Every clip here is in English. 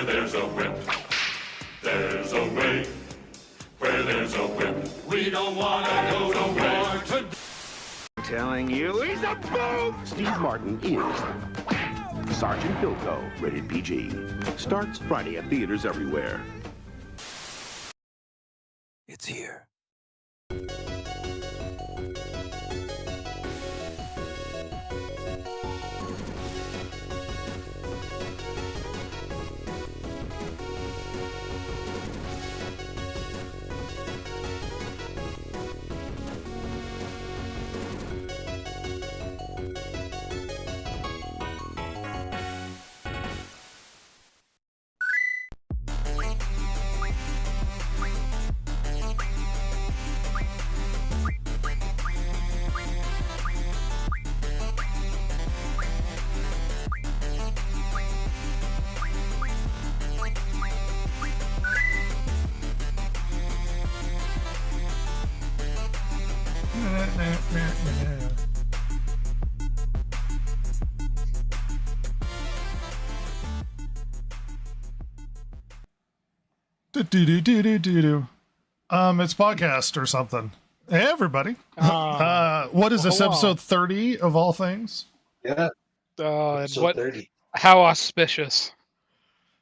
Where there's a whip, there's a way. Where there's a whip, we don't want to go to war today. I'm telling you, he's a boob! Steve Martin is Sergeant Bilko, rated PG. Starts Friday at theaters everywhere. It's here. It's podcast or something. Hey, everybody. What is this, episode 30 of all things? Yeah. What? 30. How auspicious.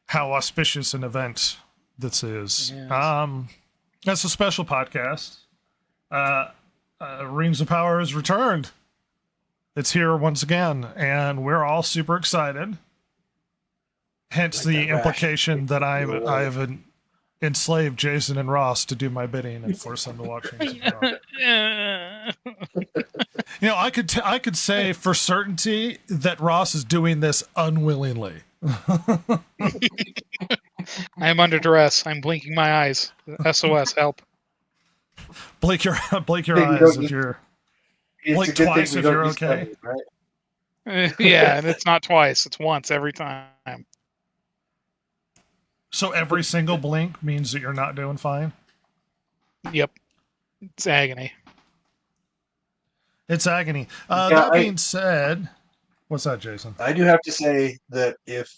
How auspicious an event this is. Yes. That's a special podcast. Rings of Power has returned. It's here once again, and we're all super excited. Hence the implication that I've enslaved Jason and Ross to do my bidding and force them to watch Rings of Power. You know, I could say for certainty that Ross is doing this unwillingly. I'm under duress. I'm blinking my eyes. SOS, help. Blink your Hey, eyes if you're blink twice if you're okay. Studies, right? Yeah, and it's not twice. It's once every time. So every single blink means that you're not doing fine? Yep. It's agony. It's agony. Yeah, That being said, what's that, Jason? I do have to say that if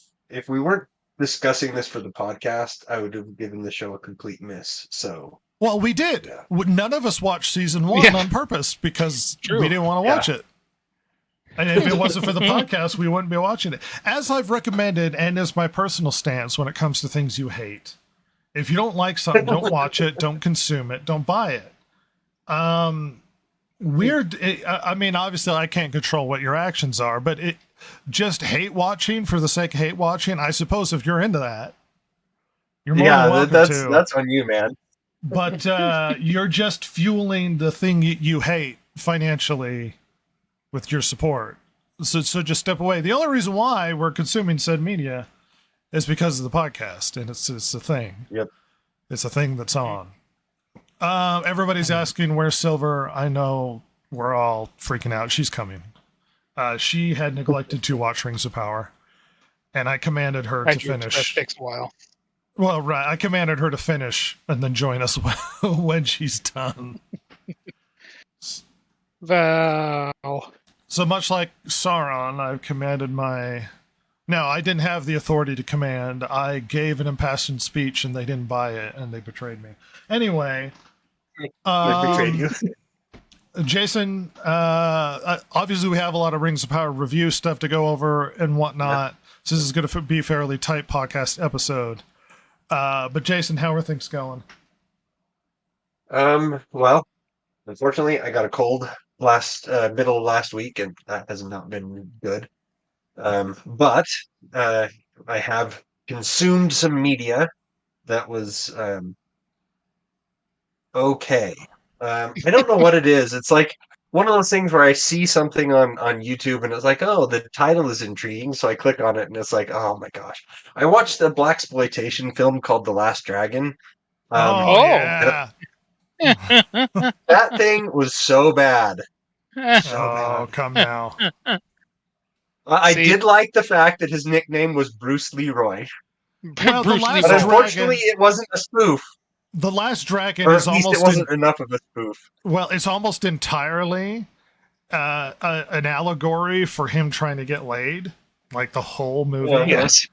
we weren't discussing this for the podcast, I would have given the show a complete miss. So, Well, we did. Yeah. None of us watched season 1 Yeah. on purpose because True. we didn't want to watch it. And if it wasn't for the podcast, we wouldn't be watching it. As I've recommended, and as my personal stance when it comes to things you hate, if you don't like something, don't watch it, don't consume it, don't buy it. I mean, obviously, I can't control what your actions are, but just hate watching for the sake of hate watching. I suppose if you're into that, you're more than welcome to. that's on you, man. But you're just fueling the thing you hate financially with your support. So just step away. The only reason why we're consuming said media is because of the podcast, and it's a thing. Yep. It's a thing that's on. Everybody's asking where's Silver. I know we're all freaking out. She's coming. She had neglected to watch Rings of Power, and I commanded her to finish. That takes a while. Well, right. I commanded her to finish and then join us when she's done. Val. So much like Sauron, I've commanded my... No, I didn't have the authority to command. I gave an impassioned speech and they didn't buy it and they betrayed me. Anyway. They betrayed you. Jason, obviously we have a lot of Rings of Power review stuff to go over and whatnot. So this is going to be a fairly tight podcast episode. But Jason, how are things going? Well, unfortunately, I got a cold middle of last week, and that has not been good. But I have consumed some media that was okay. I don't know what it is. It's like one of those things where I see something on YouTube and it's like, oh, the title is intriguing, so I click on it and it's like, oh my gosh. I watched a blaxploitation film called The Last Dragon. Yeah. That thing was so bad. Oh, come now. I See? did like the fact that his nickname was Bruce Leroy. Well, the Bruce last Lee. But Dragon- unfortunately, it wasn't a spoof. The Last Dragon Or is at least almost it wasn't enough of a spoof. well, it's almost entirely an allegory for him trying to get laid, like the whole movie. Yeah. Yes.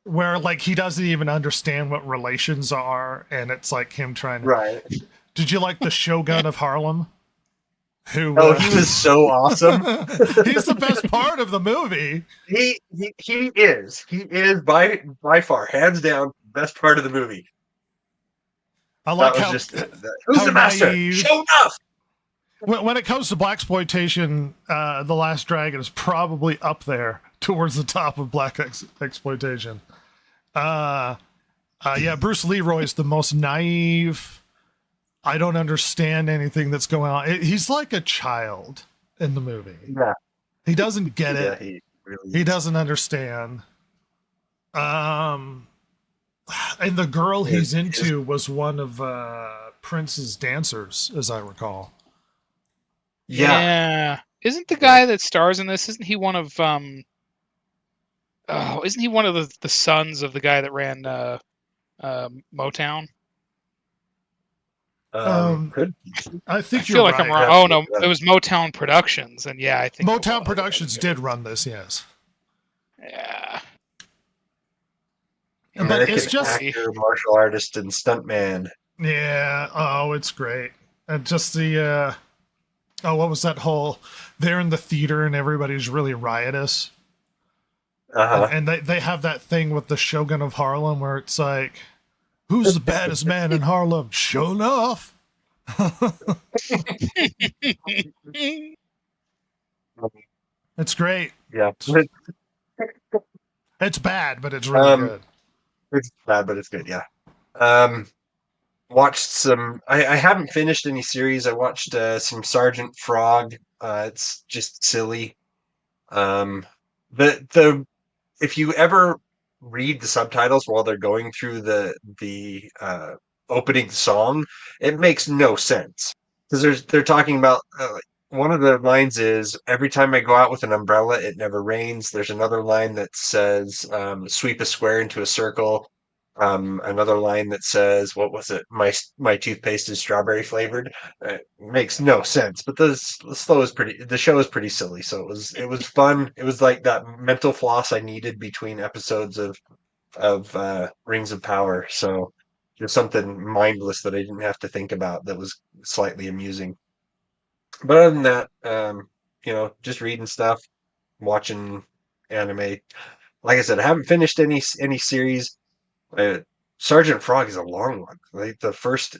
where like he doesn't even understand what relations are, and it's like him trying to. Right. Did you like the Shogun of Harlem? Who? Oh, he was so awesome. He's the best part of the movie. He is. He is by far, hands down, best part of the movie. I like That was how just who's how the master? naive. Show enough. when it comes to blaxploitation, The Last Dragon is probably up there towards the top of black exploitation. Yeah, Bruce Leroy is the most naive. I don't understand anything that's going on. He's like a child in the movie. Yeah. He doesn't get it. He really He is. doesn't understand. And the girl he's into was one of Prince's dancers, as I recall. Yeah. Isn't the guy that stars in this? Isn't he one of isn't he one of the sons of the guy that ran Motown? Could I think I you're feel like right. I'm wrong. Oh no, it was Motown Productions, and yeah, I think Motown Productions did run this, yes. Yeah. But American it's just actor, martial artist, and stuntman. yeah. Oh, it's great. And just the what was that whole? They're in the theater and everybody's really riotous. Uh-huh. And they have that thing with the Shogun of Harlem where it's like, who's the baddest man in Harlem? Sure enough. It's great. Yeah. It's bad, but it's really good. It's bad, but it's good. Yeah. Watched some. I haven't finished any series. I watched some Sergeant Frog. It's just silly. The if you ever read the subtitles while they're going through the opening song, it makes no sense because they're talking about one of the lines is every time I go out with an umbrella, it never rains. There's another line that says sweep a square into a circle. Another line that says, what was it? My toothpaste is strawberry flavored. It makes no sense, but the show is pretty silly. So it was fun. It was like that mental floss I needed between episodes of Rings of Power. So just something mindless that I didn't have to think about that was slightly amusing. But other than that, just reading stuff, watching anime. Like I said, I haven't finished any series. Sergeant Frog is a long one. Like the first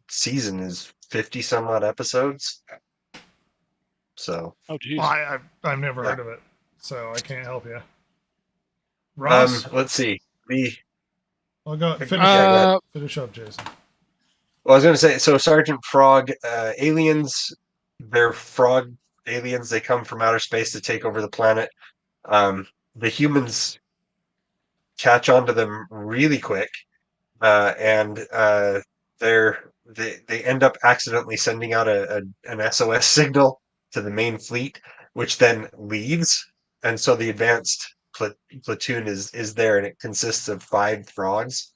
season is 50 some odd episodes. So Oh geez. Well, I've never heard of it, so I can't help you. Ross, let's see. I'll go finish up, Jason. Well, I was going to say, so Sergeant Frog, aliens, they're frog aliens. They come from outer space to take over the planet. The humans catch on to them really quick, and they end up accidentally sending out an SOS signal to the main fleet, which then leaves, and so the advanced platoon is there, and it consists of 5 frogs.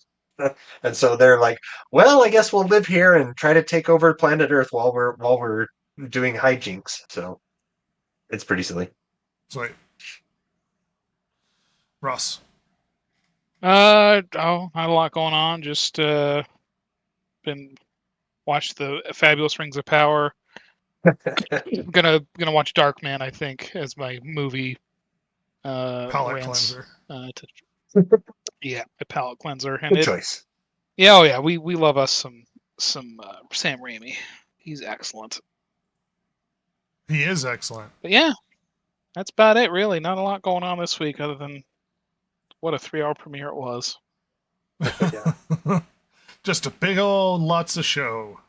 And so they're like, well, I guess we'll live here and try to take over planet Earth while we're doing hijinks. So it's pretty silly. Sweet. Ross. Not a lot going on. Just been watched the Fabulous Rings of Power. gonna watch Darkman, I think, as my movie Palate cleanser. Yeah, a palate cleanser. And Good choice. Yeah, oh yeah, we love us some Sam Raimi. He's excellent. He is excellent. But yeah, that's about it, really. Not a lot going on this week other than what a 3-hour premiere it was. Just a big old lots of show.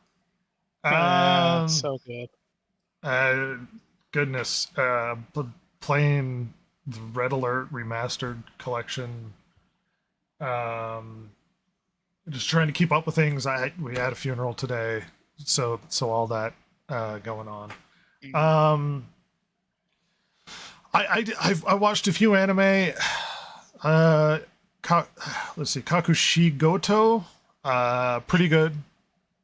So good. Goodness. Playing the Red Alert Remastered collection. Just trying to keep up with things. We had a funeral today, so all that going on. I watched a few anime. Let's see, Kakushigoto, pretty good,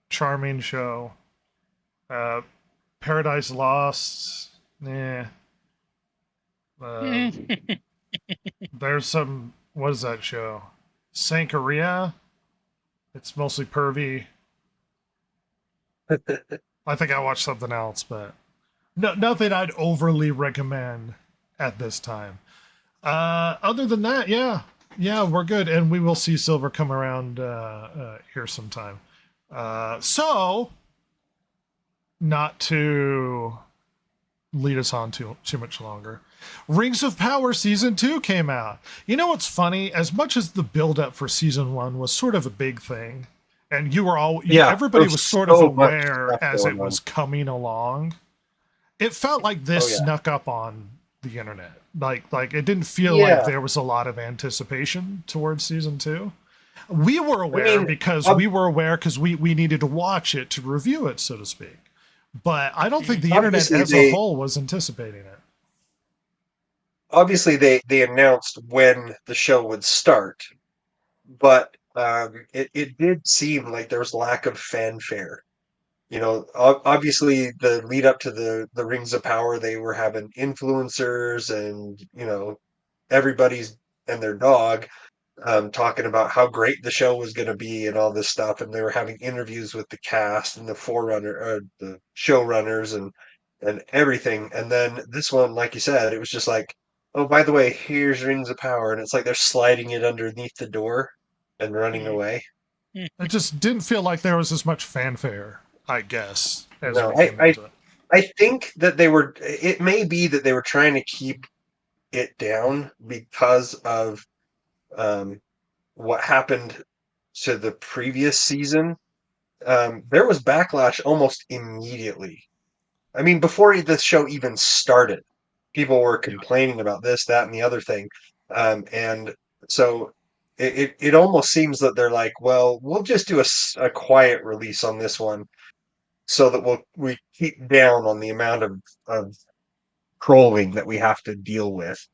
charming show. Paradise Lost, there's some what is that show? Sankaria. It's mostly pervy. I think I watched something else, but nothing I'd overly recommend at this time. Other than that, yeah, we're good, and we will see Silver come around here sometime. So, not to lead us on too much longer, Rings of Power Season 2 came out. You know what's funny? As much as the build-up for Season 1 was sort of a big thing, and everybody was sort of aware as it was coming along, it felt like this snuck up on the internet. Like it didn't feel like there was a lot of anticipation towards Season 2. We were aware because we needed to watch it to review it, so to speak. But I don't think the internet as a whole was anticipating it. Obviously, they announced when the show would start, but it did seem like there was lack of fanfare. You know, obviously the lead up to the Rings of Power, they were having influencers and, you know, everybody's and their dog talking about how great the show was going to be and all this stuff. And they were having interviews with the cast and the the showrunners and everything. And then this one, like you said, it was just like, oh, by the way, here's Rings of Power. And it's like they're sliding it underneath the door and running away. It just didn't feel like there was as much fanfare, I guess. No, I think that it may be that they were trying to keep it down because of what happened to the previous season. There was backlash almost immediately. I mean, before the show even started, people were complaining about this, that, and the other thing. And so it almost seems that they're like, well, we'll just do a quiet release on this one so that we keep down on the amount of trolling that we have to deal with.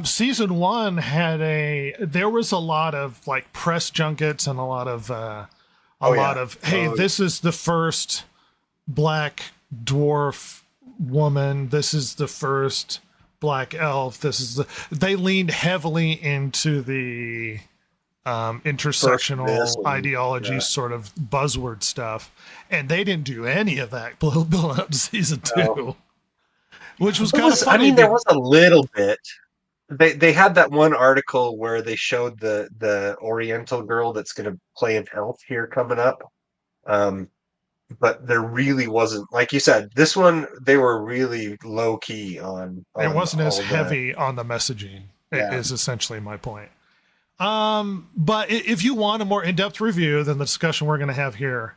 Season 1 there was a lot of like press junkets and a lot of this is the first black dwarf woman, this is the first black elf, they leaned heavily into the intersectional ideology sort of buzzword stuff, and they didn't do any of that build up to Season 2, which was kind of funny. I mean, there was a little bit. They had that one article where they showed the Oriental girl that's going to play an elf here coming up. But there really wasn't, like you said, this one, they were really low key on it wasn't as heavy on the messaging. It is essentially my point. But if you want a more in-depth review than the discussion we're going to have here,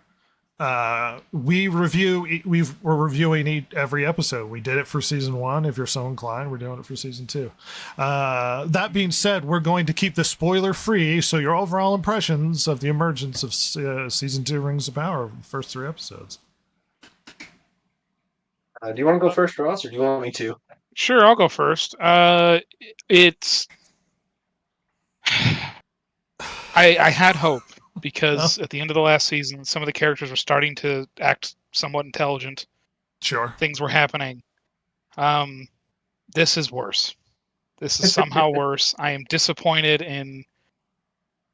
we're reviewing every episode. We did it for Season 1. If you're so inclined, we're doing it for Season 2. That being said, we're going to keep this spoiler free, so your overall impressions of the emergence of Season 2 Rings of Power, first 3 episodes. Do you want to go first, Ross, or do you want me to? Sure, I'll go first. It's I had hope, because at the end of the last season, some of the characters were starting to act somewhat intelligent. Sure. Things were happening. This is worse. This is somehow worse. I am disappointed in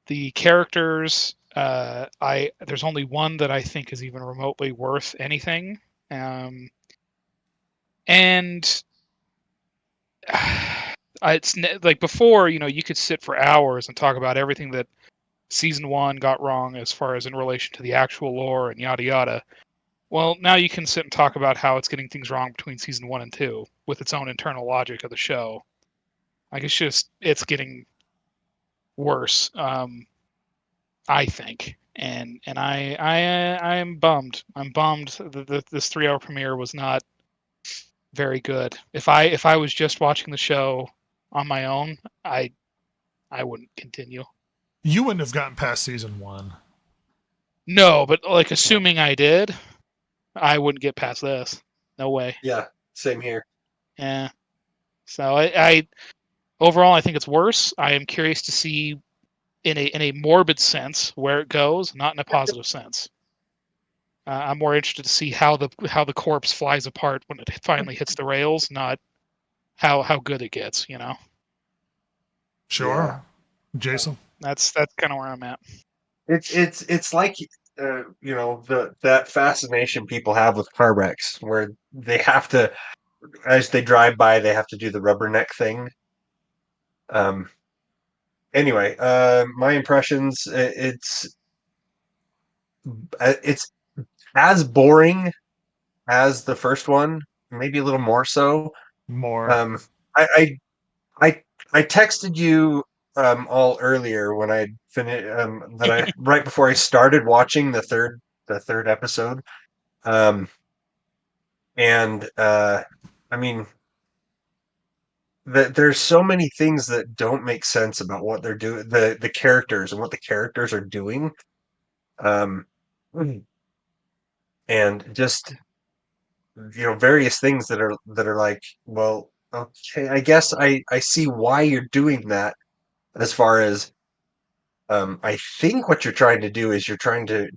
the characters. There's only one that I think is even remotely worth anything. And it's like before, you could sit for hours and talk about everything that Season 1 got wrong as far as in relation to the actual lore and yada yada. Well, now you can sit and talk about how it's getting things wrong between Season 1 and 2 with its own internal logic of the show. Like, it's getting worse, I think. And I am bummed. I'm bummed that this 3-hour premiere was not very good. If I was just watching the show on my own, I wouldn't continue. You wouldn't have gotten past Season 1. No, but like assuming I did, I wouldn't get past this. No way. Yeah, same here. Yeah. So I overall I think it's worse. I am curious to see in a morbid sense where it goes, not in a positive sense. I'm more interested to see how the corpse flies apart when it finally hits the rails, not how good it gets, Sure. Jason. That's kind of where I'm at. It's like that fascination people have with car wrecks, where they have to, as they drive by, they have to do the rubberneck thing. Anyway, my impressions. It's as boring as the first one, maybe a little more so. More. I I I texted you all earlier when I finished that I right before I started watching the third episode. Um, and I mean, there's so many things that don't make sense about what they're doing, the characters and what the characters are doing. Um, and just various things that are like, well, okay, I guess I see why you're doing that. As far as I think what you're trying to do is you're trying to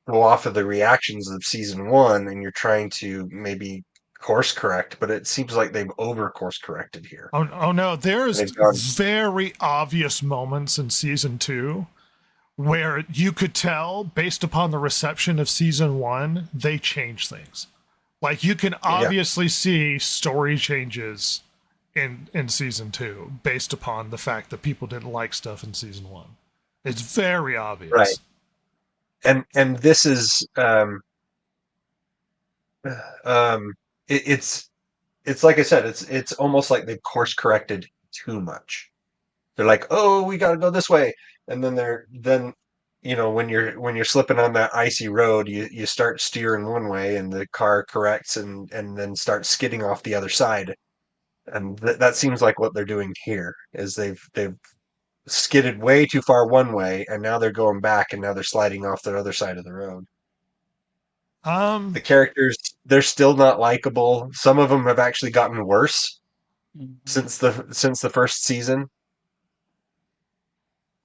go off of the reactions of season one, and you're trying to maybe course correct, but it seems like they've over course corrected here. Oh no, there's They've gone, very obvious moments in season 2 where you could tell, based upon the reception of season 1, they changed things. Like, you can obviously see story changes in season 2 based upon the fact that people didn't like stuff in season 1. It's very obvious. right, and this is it's like I said, it's almost like they've course corrected too much. They're like, oh, we got to go this way, and then when you're slipping on that icy road, you start steering one way, and the car corrects and then starts skidding off the other side, and that seems like what they're doing here is they've skidded way too far one way, and now they're going back, and now they're sliding off the other side of the road. The characters, they're still not likable. Some of them have actually gotten worse since the first season.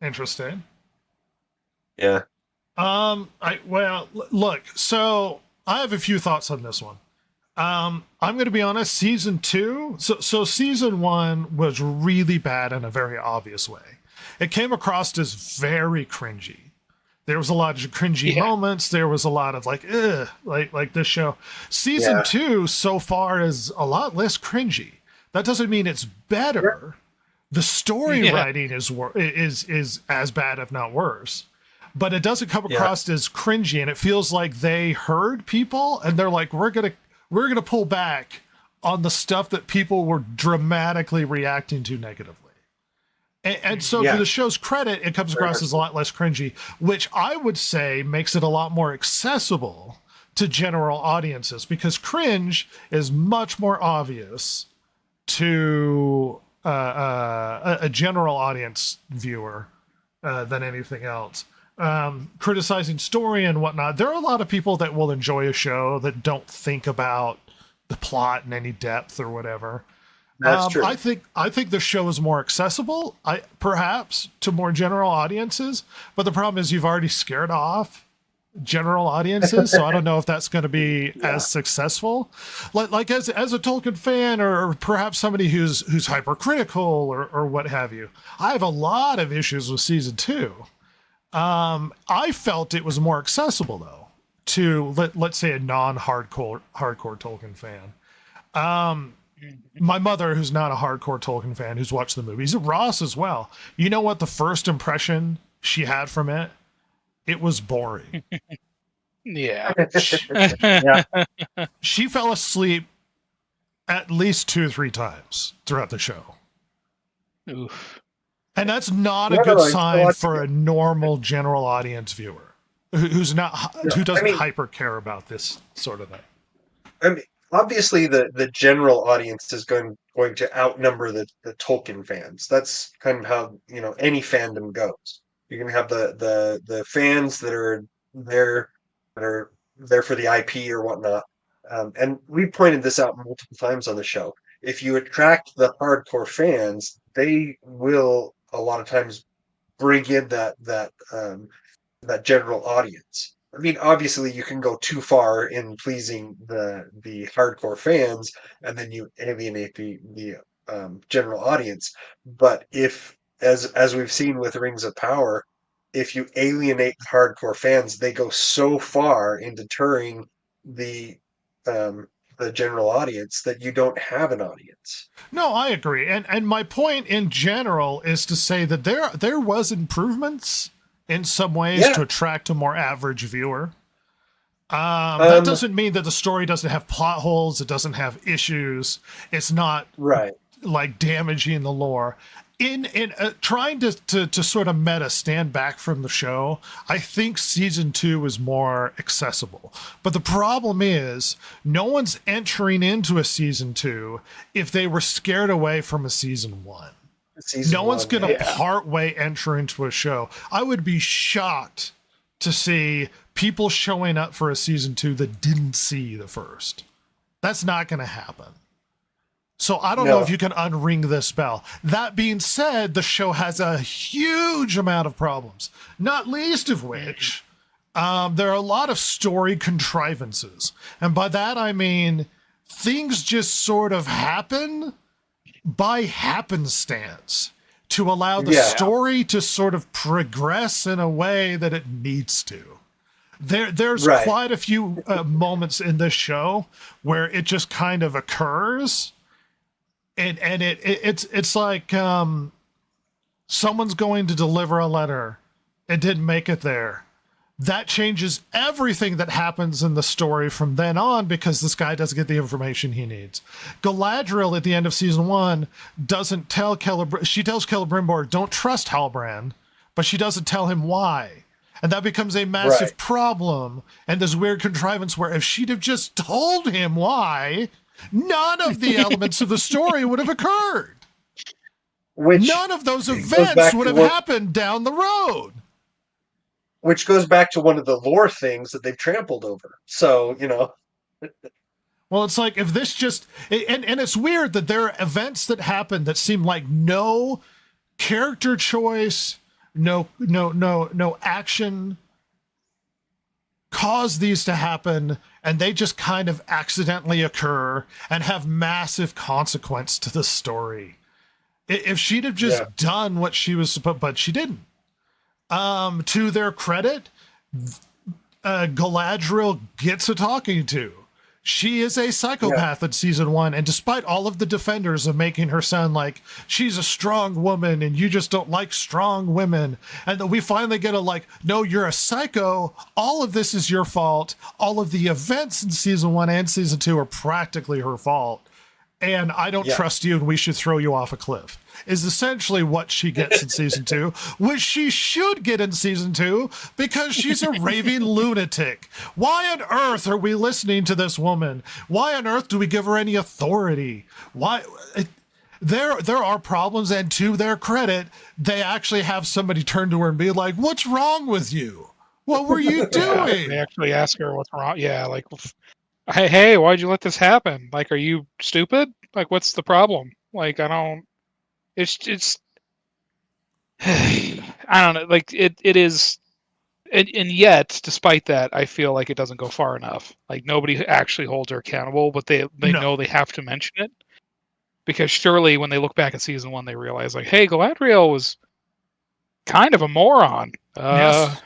Interesting. Yeah. Look, so I have a few thoughts on this one. I'm going to be honest, season 2, so season 1 was really bad in a very obvious way. It came across as very cringy. There was a lot of cringy moments. There was a lot of like this show. Season 2 so far is a lot less cringy. That doesn't mean it's better. The story writing is as bad, if not worse. But it doesn't come across as cringy, and it feels like they heard people and they're like, we're gonna pull back on the stuff that people were dramatically reacting to negatively. And so to the show's credit, it comes across as a lot less cringy, which I would say makes it a lot more accessible to general audiences, because cringe is much more obvious to a general audience viewer than anything else. Criticizing story and whatnot, there are a lot of people that will enjoy a show that don't think about the plot in any depth or whatever. That's true. I think the show is more accessible, perhaps, to more general audiences. But the problem is you've already scared off general audiences, so I don't know if that's going to be as successful. Like as a Tolkien fan, or perhaps somebody who's hypercritical or what have you. I have a lot of issues with season 2. I felt it was more accessible though to let's say a hardcore Tolkien fan. My mother, who's not a hardcore Tolkien fan, who's watched the movies, Ross as well. You know what the first impression she had from it? It was boring. Yeah. She fell asleep at least 2 or 3 times throughout the show. Oof. And that's not a good sign for a normal general audience viewer who doesn't hyper care about this sort of thing. I mean, obviously the general audience is going to outnumber the Tolkien fans. That's kind of how any fandom goes. You're going to have the fans that are there for the IP or whatnot. And we pointed this out multiple times on the show. If you attract the hardcore fans, they will a lot of times bring in that general audience. I mean, obviously, you can go too far in pleasing the hardcore fans, and then you alienate the general audience. But if as we've seen with Rings of Power, if you alienate hardcore fans, they go so far in deterring the general audience that you don't have an audience. No, I agree. And my point in general is to say that there was improvements in some ways to attract a more average viewer. That doesn't mean that the story doesn't have plot holes, it doesn't have issues, it's not like damaging the lore. In trying to sort of meta stand back from the show, I think season 2 is more accessible. But the problem is, no one's entering into a season 2 if they were scared away from a season 1. No one's going to part way enter into a show. I would be shocked to see people showing up for a season 2 that didn't see the first. That's not going to happen. So I don't know if you can unring this bell. That being said, the show has a huge amount of problems, not least of which there are a lot of story contrivances. And by that, I mean things just sort of happen by happenstance to allow the story to sort of progress in a way that it needs to. There's quite a few moments in this show where it just kind of occurs. And it's like someone's going to deliver a letter and didn't make it there. That changes everything that happens in the story from then on because this guy doesn't get the information he needs. Galadriel at the end of season 1 doesn't tell she tells Celebrimbor, don't trust Halbrand, but she doesn't tell him why. And that becomes a massive problem. And this weird contrivance where if she'd have just told him why, none of the elements of the story would have occurred. None of those events would have happened down the road. Which goes back to one of the lore things that they've trampled over. So, Well, it's like if this just... And it's weird that there are events that happen that seem like no character choice, no action cause these to happen, and they just kind of accidentally occur and have massive consequence to the story. If she'd have just done what she was supposed, but she didn't. To their credit, Galadriel gets a talking to. She is a psychopath in season 1, and despite all of the defenders of making her sound like she's a strong woman and you just don't like strong women, and then we finally get no, you're a psycho, all of this is your fault, all of the events in season 1 and season 2 are practically her fault, and I don't trust you and we should throw you off a cliff, is essentially what she gets in season 2, which she should get in season 2 because she's a raving lunatic. Why on earth are we listening to this woman? Why on earth do we give her any authority? Why? There are problems, and to their credit, they actually have somebody turn to her and be like, what's wrong with you? What were you doing? They actually ask her what's wrong. Yeah, like, hey, why'd you let this happen? Like, are you stupid? Like, what's the problem? Like, I don't... It's I don't know, like it is, and yet despite that I feel like it doesn't go far enough. Like nobody actually holds her accountable, but they know they have to mention it, because surely when they look back at season 1 they realize like, hey, Galadriel was kind of a moron. The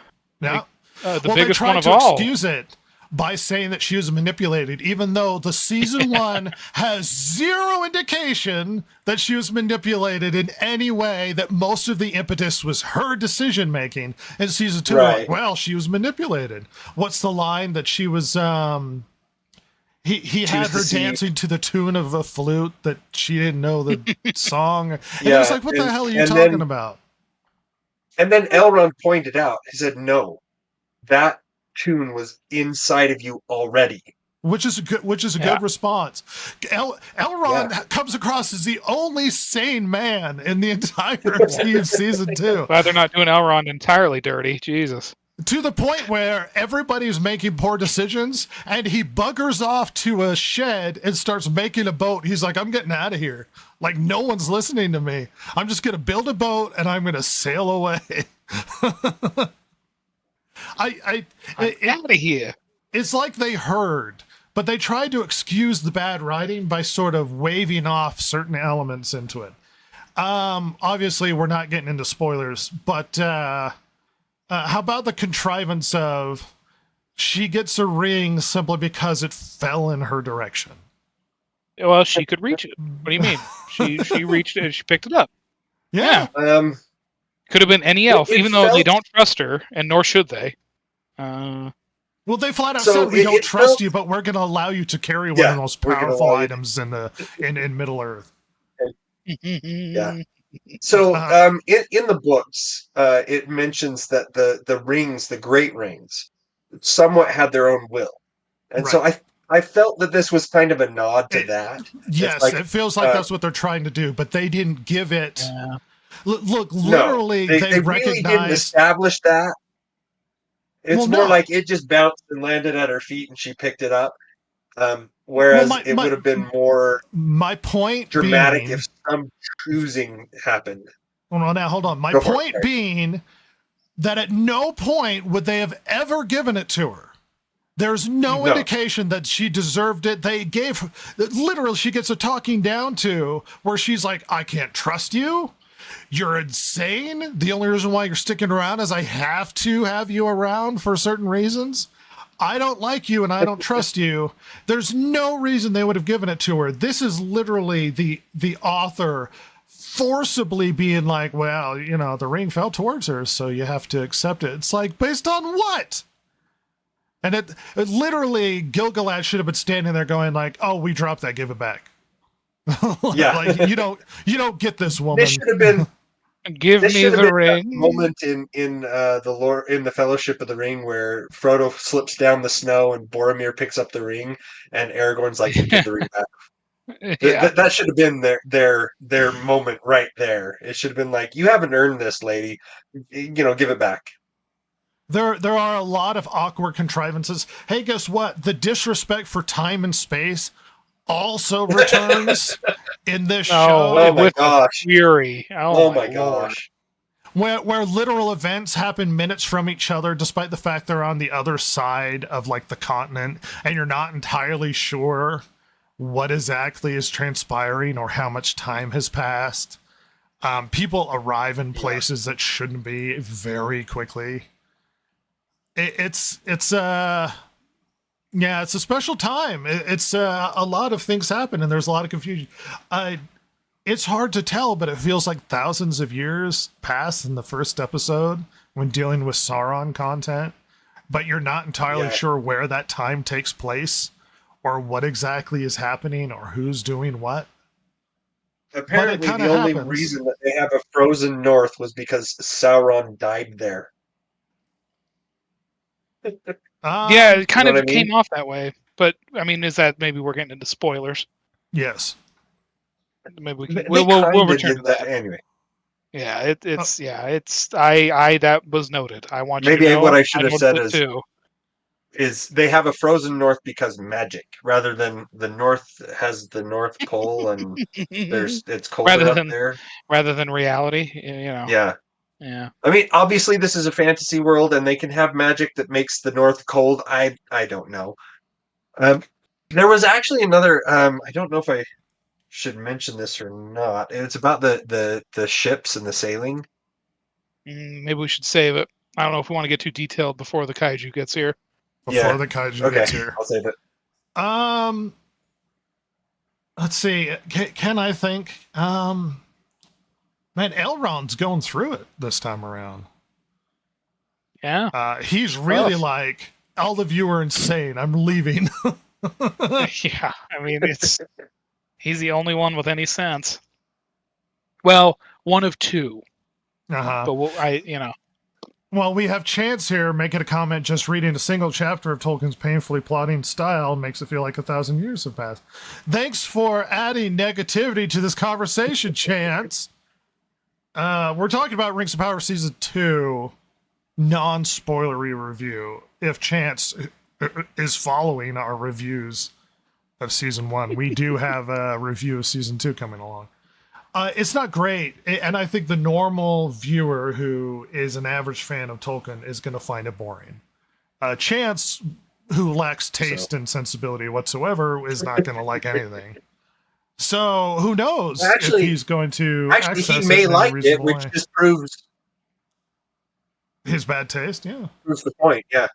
biggest one of all. Excuse it by saying that she was manipulated, even though the season 1 has zero indication that she was manipulated in any way, that most of the impetus was her decision making. In season 2, like, well, she was manipulated. What's the line that she was, he had her dancing to the tune of a flute that she didn't know the song. And it was like, what the hell are you talking about? And then Elrond pointed out, he said, no, that tune was inside of you already, which is a good response. Elrond comes across as the only sane man in the entirety of season 2. Glad they're not doing Elrond entirely dirty. Jesus. To the point where everybody's making poor decisions, and he buggers off to a shed and starts making a boat. He's like, I'm getting out of here. Like, no one's listening to me. I'm just going to build a boat and I'm going to sail away. I'm out of here. It's like they heard, but they tried to excuse the bad writing by sort of waving off certain elements into it. Obviously, we're not getting into spoilers, but how about the contrivance of she gets a ring simply because it fell in her direction? Well, she could reach it. What do you mean? She reached it. She picked it up. Yeah. Could have been any elf, it even though they felt- don't trust her, and nor should they. Well, they flat out So said we don't it trust felt- you, but we're going to allow you to carry one Yeah, of the most we're gonna powerful allow you- items in Middle Earth. Yeah. So in the books, it mentions that the rings, the great rings, somewhat had their own will, and so I felt that this was kind of a nod to that. Yes, like, it feels like that's what they're trying to do, but they didn't give it. Look, literally, they really recognize. didn't establish that. It's Well, more no. like it just bounced and landed at her feet, and she picked it up. Whereas it would have been more my point dramatic being, if some choosing happened. Well, now hold on. My Go for it, point sorry. being that at no point would they have ever given it to her. There's no indication that she deserved it. They gave her, literally, she gets a talking down to where she's like, I can't trust you. You're insane. The only reason why you're sticking around is I have to have you around for certain reasons. I don't like you and I don't trust you. There's no reason they would have given it to her. This is literally the author forcibly being like, well, the ring fell towards her, so you have to accept it. It's like, based on what? And it literally, Gilgalad should have been standing there going like, oh, we dropped that, give it back. Yeah. Like, you don't get this woman. This should have been Give this me should have the been that ring. moment in the lore in the Fellowship of the Ring where Frodo slips down the snow and Boromir picks up the ring and Aragorn's like, give the ring back. Yeah. That should have been their moment right there. It should have been like, you haven't earned this, lady. Give it back. There are a lot of awkward contrivances. Hey, guess what? The disrespect for time and space also returns in this show. Oh my with gosh. fury. Oh my Lord. gosh. Where literal events happen minutes from each other, despite the fact they're on the other side of like the continent, and you're not entirely sure what exactly is transpiring or how much time has passed. People arrive in places that shouldn't be very quickly. It's a special time. It's a lot of things happen and there's a lot of confusion. It's hard to tell, but it feels like thousands of years pass in the first episode when dealing with Sauron content, but you're not entirely sure where that time takes place or what exactly is happening or who's doing what. Apparently, the only reason that they have a frozen north was because Sauron died there. Yeah, it kind You know of what I mean? came off that way. But I mean, is that maybe we're getting into spoilers? Yes. Maybe we can, They we'll kinda return did to that. anyway. Yeah, I that was noted. I want you Maybe to know. what I should have said noticed it is they have a frozen north because magic, rather than the north has the North Pole and it's colder up there. rather than reality. Yeah. Yeah. I mean, obviously this is a fantasy world and they can have magic that makes the north cold. I don't know. There was actually another I don't know if I should mention this or not. It's about the ships and the sailing. Maybe we should save it. I don't know if we want to get too detailed before the kaiju gets here. Before the kaiju gets here. I'll save it. Let's see. Can I think? Man, Elrond's going through it this time around. Yeah. He's really like, all of you are insane. I'm leaving. Yeah. I mean, he's the only one with any sense. Well, one of two. But Well, we have Chance here making a comment. Just reading a single chapter of Tolkien's painfully plotting style makes it feel like 1,000 years have passed. Thanks for adding negativity to this conversation, Chance. We're talking about Rings of Power Season 2, non-spoilery review. If Chance is following our reviews of Season 1, we do have a review of Season 2 coming along. It's not great, and I think the normal viewer who is an average fan of Tolkien is going to find it boring. Chance, who lacks taste and sensibility whatsoever, is not going to like anything. So who knows Actually- if he's going to Actually, access he may it in a like it, reasonable which way. just proves His bad taste, yeah. the point. Yeah.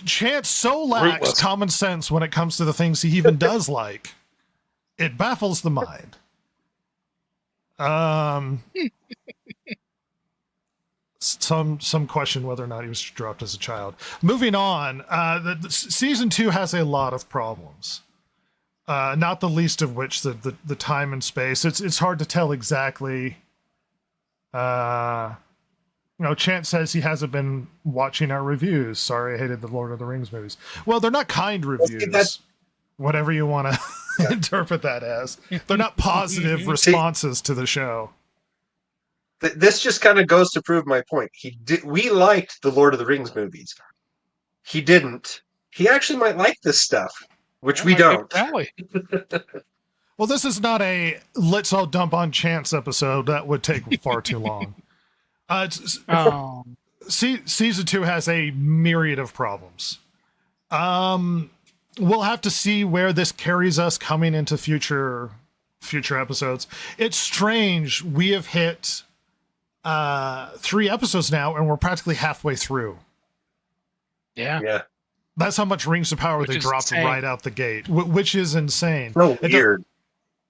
Chance so lacks Rootless. common sense when it comes to the things he even does like. It baffles the mind. Some question whether or not he was dropped as a child. Moving on, the season 2 has a lot of problems. Not the least of which the time and space. It's hard to tell exactly. Chance says he hasn't been watching our reviews. Sorry, I hated the Lord of the Rings movies. Well, they're not kind reviews. Whatever you want to interpret that as. They're not positive responses to the show. This just kind of goes to prove my point. We liked the Lord of the Rings movies. He didn't. He actually might like this stuff, which we don't. Well, this is not a let's all dump on Chance episode. That would take far too long. Season 2 has a myriad of problems. We'll have to see where this carries us coming into future episodes. It's strange. We have hit 3 episodes now, and we're practically halfway through. Yeah. That's how much Rings of Power they dropped right out the gate, which is insane. So weird.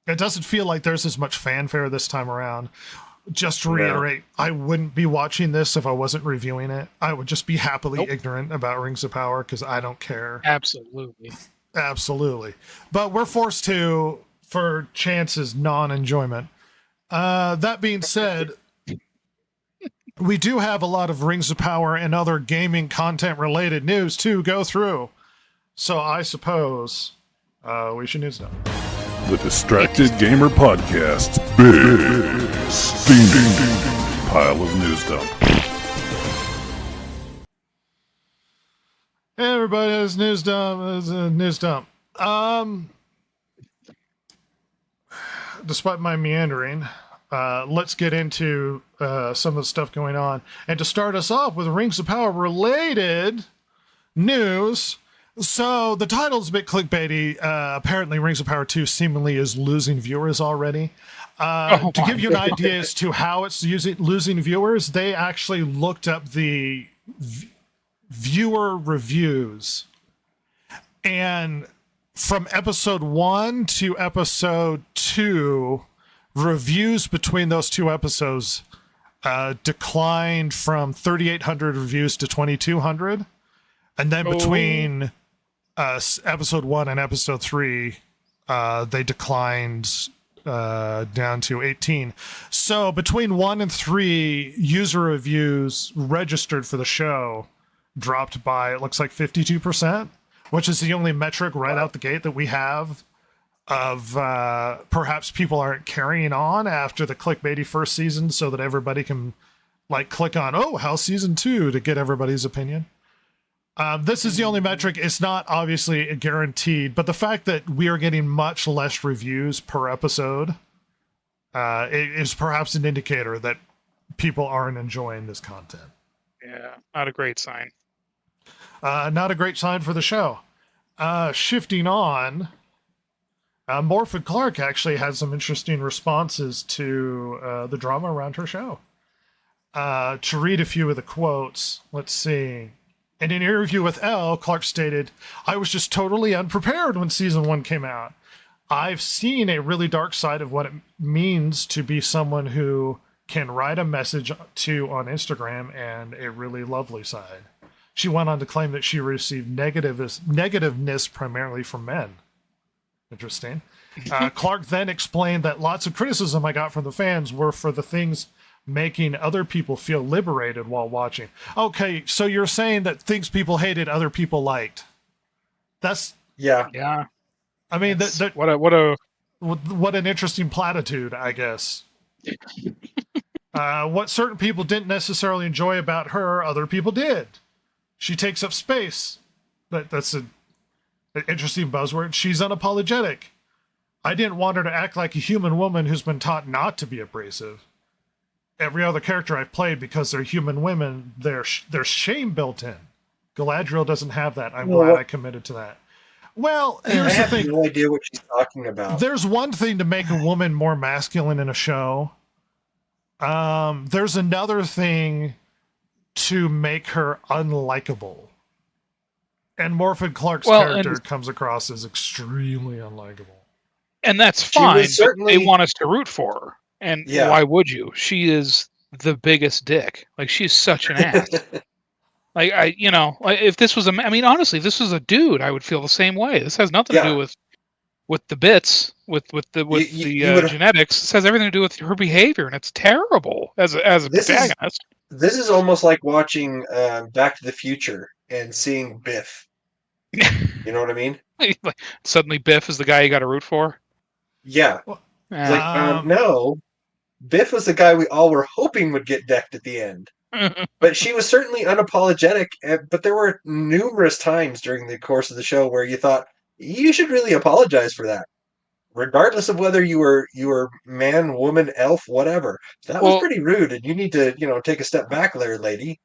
It doesn't feel like there's as much fanfare this time around. Just to reiterate, I wouldn't be watching this if I wasn't reviewing it. I would just be happily ignorant about Rings of Power because I don't care. Absolutely. But we're forced to for Chance's non-enjoyment. That being said, we do have a lot of Rings of Power and other gaming content related news to go through. So I suppose we should news now. The Distracted Gamer Podcast's big steaming pile of news dump. Hey everybody, it's news dump. Despite my meandering, let's get into some of the stuff going on. And to start us off with Rings of Power related news. So the title's a bit clickbaity. Apparently Rings of Power 2 seemingly is losing viewers already. To give you an idea as to how it's losing viewers, they actually looked up the viewer reviews. And from episode 1 to episode 2, reviews between those 2 episodes declined from 3,800 reviews to 2,200. And then between episode 1 and episode 3, they declined down to 18. So between 1 and 3, user reviews registered for the show dropped by, it looks like 52%, which is the only metric right out the gate that we have of perhaps people aren't carrying on after the clickbaity first season so that everybody can click on, how's season 2 to get everybody's opinion. This is the only metric. It's not obviously guaranteed, but the fact that we are getting much less reviews per episode is perhaps an indicator that people aren't enjoying this content. Yeah, not a great sign. Not a great sign for the show. Shifting on, Morphin Clark actually had some interesting responses to the drama around her show. To read a few of the quotes, let's see. In an interview with Elle, Clark stated, "I was just totally unprepared when season 1 came out. I've seen a really dark side of what it means to be someone who can write a message to on Instagram and a really lovely side." She went on to claim that she received negativeness primarily from men. Interesting. Clark then explained that lots of criticism I got from the fans were for the things making other people feel liberated while watching. Okay, so you're saying that things people hated, other people liked. That's yeah. I mean, what an interesting platitude, I guess. What certain people didn't necessarily enjoy about her, other people did. She takes up space. That's an interesting buzzword. She's unapologetic. I didn't want her to act like a human woman who's been taught not to be abrasive. Every other character I've played, because they're human women, there's shame built in. Galadriel doesn't have that. I'm glad I committed to that. Well, I here's the have thing. no idea what she's talking about. There's one thing to make a woman more masculine in a show. There's another thing to make her unlikable. And Morfydd Clark's character comes across as extremely unlikable. And that's fine. Certainly... They want us to root for her. And why would you? She is the biggest dick. Like, she's such an ass. Like, if this was honestly, if this was a dude, I would feel the same way. This has nothing to do with the bits, with the genetics. This has everything to do with her behavior, and it's terrible as a protagonist. This is almost like watching Back to the Future and seeing Biff. You know what I mean? Like, suddenly Biff is the guy you got to root for? Yeah. No. Biff was the guy we all were hoping would get decked at the end. But she was certainly unapologetic, but there were numerous times during the course of the show where you thought, you should really apologize for that. Regardless of whether you were man, woman, elf, whatever. That was pretty rude, and you need to, take a step back there, lady.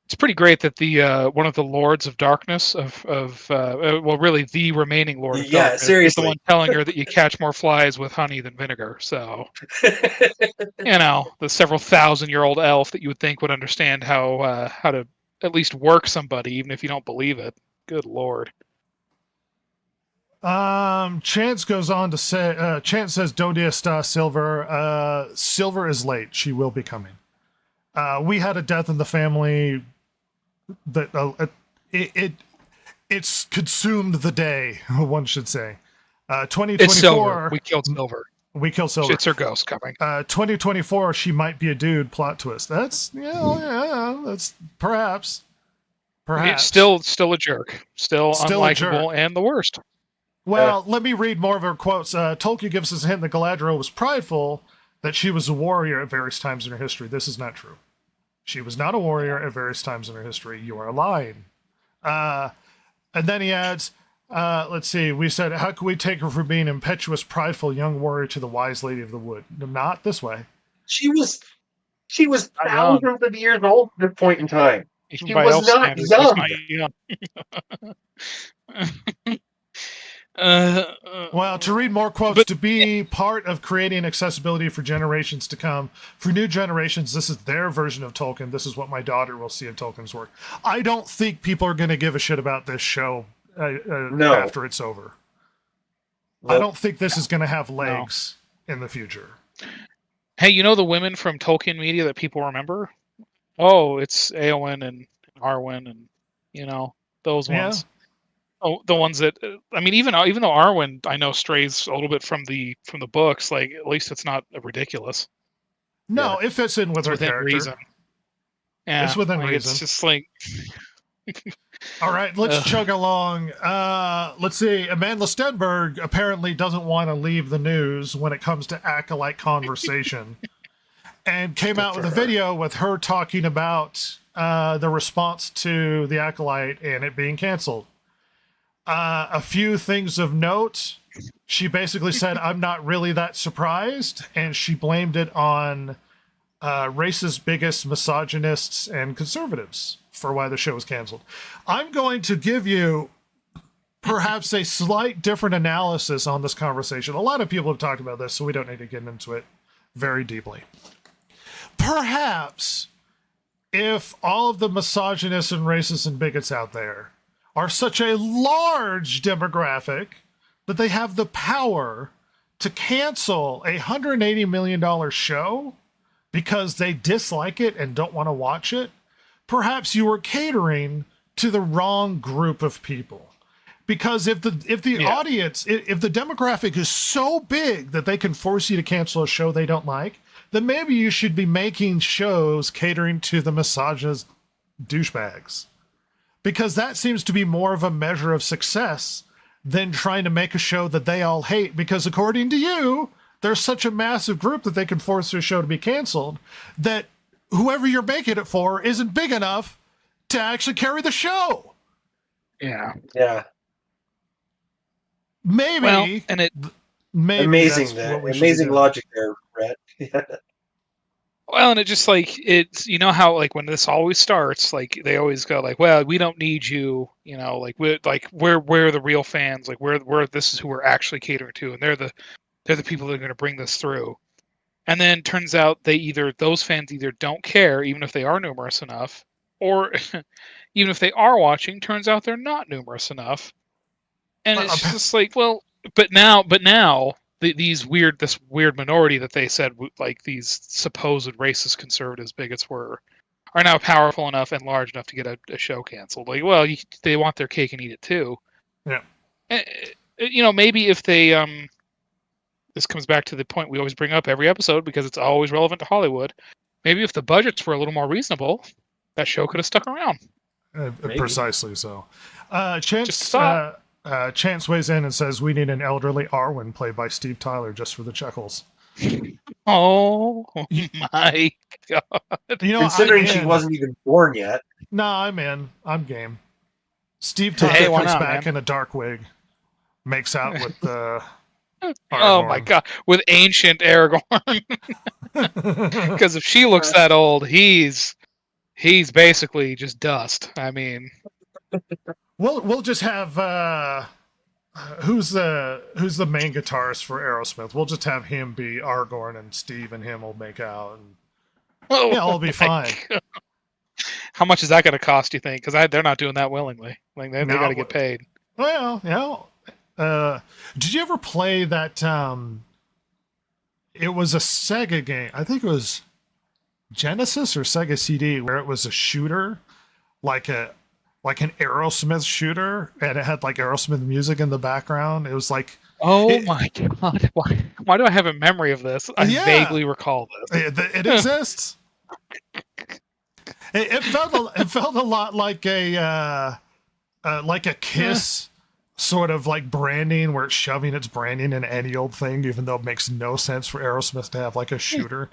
It's pretty great that the one of the Lords of Darkness really the remaining Lord of Darkness seriously. is the one telling her that you catch more flies with honey than vinegar. So, the several thousand-year-old elf that you would think would understand how to at least work somebody, even if you don't believe it. Good Lord. Chance goes on to say, Chance says, "Dodie está Silver. Silver is late. She will be coming. We had a death in the family that it's consumed the day, one should say. 2024. It's Silver. We killed Silver. We killed Silver. It's her ghost coming. 2024. She might be a dude. Plot twist. That's that's perhaps. It's still a jerk. Still unlikable and the worst. Well, let me read more of her quotes. Tolkien gives us a hint that Galadriel was prideful, that she was a warrior at various times in her history. This is not true. She was not a warrior at various times in her history. You are lying. And then he adds, let's see, we said, how can we take her from being impetuous, prideful young warrior to the wise lady of the wood? Not this way. She was thousands of years old at this point in time. She was not young. Well, to read more quotes, to be part of creating accessibility for generations to come, for new generations, this is their version of Tolkien. This is what my daughter will see of Tolkien's work. I don't think people are going to give a shit about this show after it's over. Nope. I don't think this is going to have legs in the future. Hey, the women from Tolkien media that people remember? Oh, it's Eowyn and Arwen and, those ones. Oh, the ones that even though Arwen I know strays a little bit from the books, like at least it's not ridiculous. No, it fits in with her character. Reason. Yeah, it's within reason. It's just like. All right, let's chug along. Let's see. Amandla Stenberg apparently doesn't want to leave the news when it comes to acolyte conversation, and came out with a video with her talking about the response to the acolyte and it being canceled. A few things of note. She basically said, I'm not really that surprised. And she blamed it on racist, bigots, misogynists, and conservatives for why the show was canceled. I'm going to give you perhaps a slight different analysis on this conversation. A lot of people have talked about this, so we don't need to get into it very deeply. Perhaps if all of the misogynists and racists and bigots out there are such a large demographic that they have the power to cancel a $180 million show because they dislike it and don't want to watch it, perhaps you were catering to the wrong group of people. Because if the audience, if the demographic is so big that they can force you to cancel a show they don't like, then maybe you should be making shows catering to the misogynist douchebags. Because that seems to be more of a measure of success than trying to make a show that they all hate. Because according to you, there's such a massive group that they can force their show to be canceled that whoever you're making it for isn't big enough to actually carry the show. Yeah. Yeah. Maybe. Well, and amazing logic there, Brett. Well, and it just like it's how like when this always starts, like they always go like, well, we don't need you, like we're the real fans, like we're this is who we're actually catering to, and they're the people that are going to bring this through. And then turns out those fans either don't care, even if they are numerous enough, or even if they are watching, turns out they're not numerous enough. And it's just like, well, but now this weird minority that they said like these supposed racist conservatives bigots are now powerful enough and large enough to get a show canceled. Like, well, they want their cake and eat it too. Yeah. Maybe if they this comes back to the point we always bring up every episode because it's always relevant to Hollywood. Maybe if the budgets were a little more reasonable, that show could have stuck around. Precisely so. Chance weighs in and says we need an elderly Arwen played by Steve Tyler just for the chuckles. Oh my god! Considering she wasn't even born yet. No, I'm in. I'm game. Steve Tyler comes back in a dark wig, makes out with the. Oh my god, with ancient Aragorn. Because if she looks that old, he's basically just dust. I mean, we'll just have who's the main guitarist for Aerosmith? We'll just have him be Aragorn, and Steve and him will make out, and it'll be fine. God. How much is that going to cost? You think? Because they're not doing that willingly. Like they got to get paid. Well, did you ever play that? It was a Sega game. I think it was Genesis or Sega CD, where it was a shooter, like an Aerosmith shooter, and it had like Aerosmith music in the background. It was like, my god, why do I have a memory of this? I vaguely recall this. It exists. It felt a lot like a Kiss. Sort of like branding where it's shoving its branding in any old thing, even though it makes no sense for Aerosmith to have like a shooter.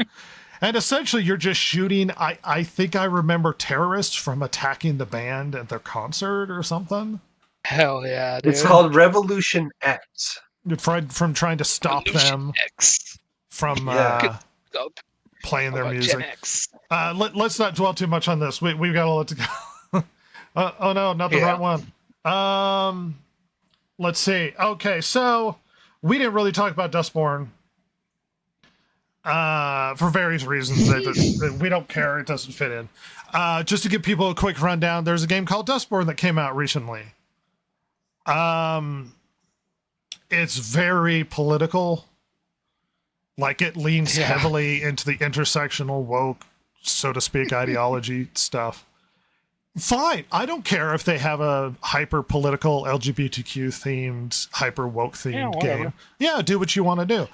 And essentially you're just shooting, I think I remember terrorists from attacking the band at their concert or something. Hell yeah, dude. It's called Revolution X. From trying to stop them from playing their music. Let's not dwell too much on this. We've got a lot to go. Oh no, not the right one. Let's see. Okay, so we didn't really talk about Dustborn for various reasons. We don't care. It doesn't fit in. Just to give people a quick rundown, there's a game called Dustborn that came out recently. It's very political. Like, it leans heavily into the intersectional, woke, so to speak, ideology stuff. Fine. I don't care if they have a hyper-political, LGBTQ-themed, hyper-woke-themed game. Yeah, do what you want to do.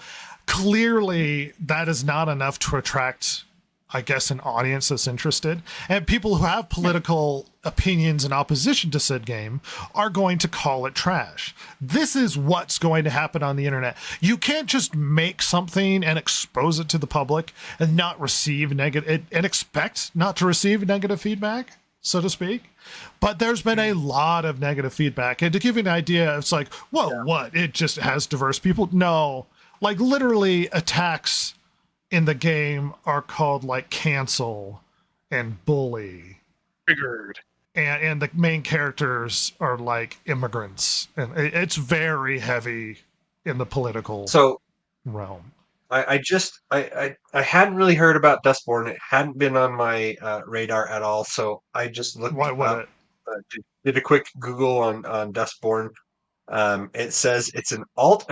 Clearly, that is not enough to attract, I guess, an audience that's interested. And people who have political opinions in opposition to said game are going to call it trash. This is what's going to happen on the internet. You can't just make something and expose it to the public and not receive negative and expect not to receive negative feedback, so to speak. But there's been a lot of negative feedback. And to give you an idea, it's like, whoa, what? It just has diverse people? No. Like, literally, attacks in the game are called, like, cancel and bully. Triggered. And the main characters are, like, immigrants. And it's very heavy in the political realm. I hadn't really heard about Dustborn. It hadn't been on my radar at all, so I just looked up, did a quick Google on Dustborn. It says it's an alt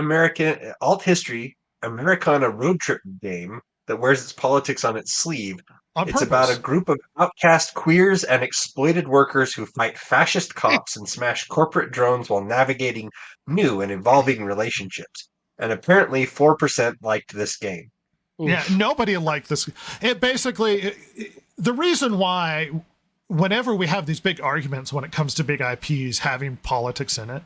history Americana road trip game that wears its politics on its sleeve. It's about a group of outcast queers and exploited workers who fight fascist cops and smash corporate drones while navigating new and evolving relationships. And apparently 4% liked this game. Oof. Yeah, nobody liked this. It basically, the reason why whenever we have these big arguments when it comes to big IPs having politics in it,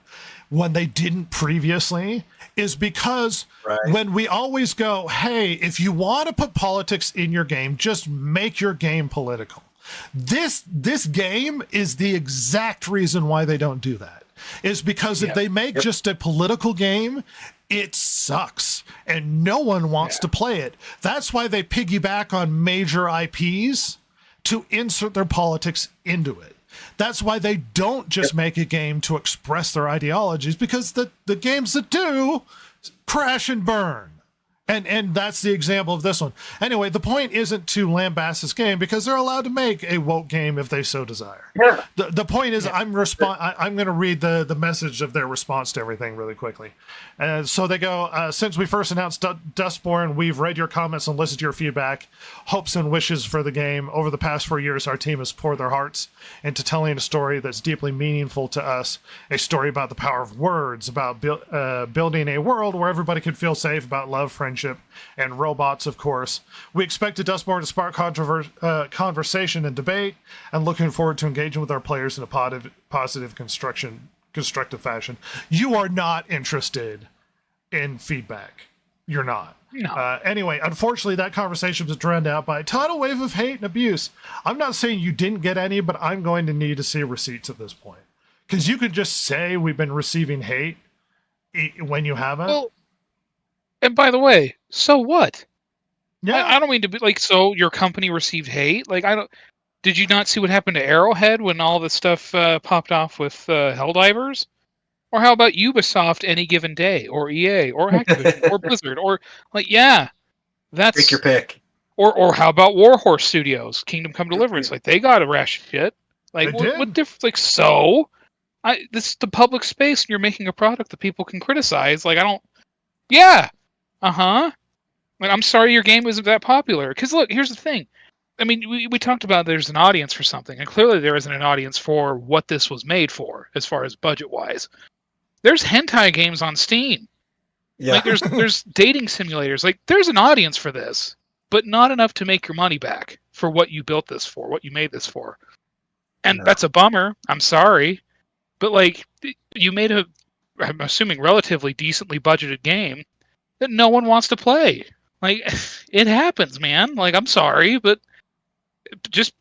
when they didn't previously, is because when we always go, hey, if you want to put politics in your game, just make your game political. This game is the exact reason why they don't do that. is because if they make just a political game, it sucks and no one wants to play it. That's why they piggyback on major IPs to insert their politics into it. That's why they don't just make a game to express their ideologies, because the games that do crash and burn. And that's the example of this one. Anyway, the point isn't to lambast this game, because they're allowed to make a woke game if they so desire. Yeah. The point is, I'm going to read the message of their response to everything really quickly. So they go, since we first announced Dustborn, we've read your comments and listened to your feedback, hopes and wishes for the game. Over the past 4 years, our team has poured their hearts into telling a story that's deeply meaningful to us, a story about the power of words, about building a world where everybody could feel safe, about love, friendship, and robots, of course. We expected Dustborn to spark conversation and debate, and looking forward to engaging with our players in a positive constructive fashion. You are not interested in feedback. You're not. No. Anyway, unfortunately, that conversation was drowned out by a tidal wave of hate and abuse. I'm not saying you didn't get any, but I'm going to need to see receipts at this point. Because you could just say we've been receiving hate when you haven't. Well, and by the way, so what? Yeah. I don't mean to be like, so your company received hate? Like, did you not see what happened to Arrowhead when all this stuff popped off with Helldivers? Or how about Ubisoft any given day, or EA, or Activision, or Blizzard, or like, that's Pick your pick. Or how about Warhorse Studios, Kingdom Come Deliverance? Like, they got a rash of shit. Like, what difference? Like, so this is the public space, and you're making a product that people can criticize. Like, I don't. Yeah. Like, I'm sorry your game isn't that popular. Because look, here's the thing. I mean, we talked about there's an audience for something, and clearly there isn't an audience for what this was made for, as far as budget-wise. There's hentai games on Steam. Yeah. Like, there's dating simulators. Like, there's an audience for this, but not enough to make your money back for what you built this for, what you made this for. And that's a bummer. I'm sorry. But, like, you made I'm assuming, relatively decently budgeted game that no one wants to play. Like, it happens, man. Like, I'm sorry, but just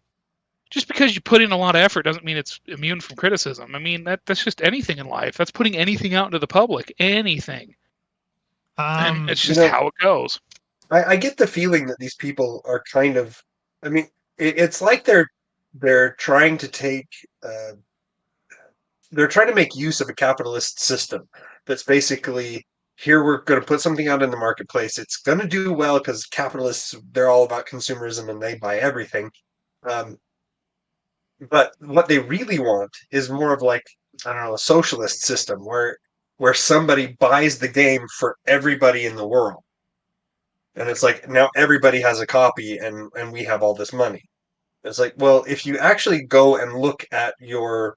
because you put in a lot of effort doesn't mean it's immune from criticism. I mean, that's just anything in life. That's putting anything out into the public. Anything. And it's just how it goes. I get the feeling that these people are kind of, I mean, it's like they're trying to take, they're trying to make use of a capitalist system that's basically, here we're going to put something out in the marketplace. It's going to do well because capitalists, they're all about consumerism and they buy everything. But what they really want is more of like, I don't know, a socialist system where somebody buys the game for everybody in the world. And it's like, now everybody has a copy and we have all this money. It's like, well, if you actually go and look at your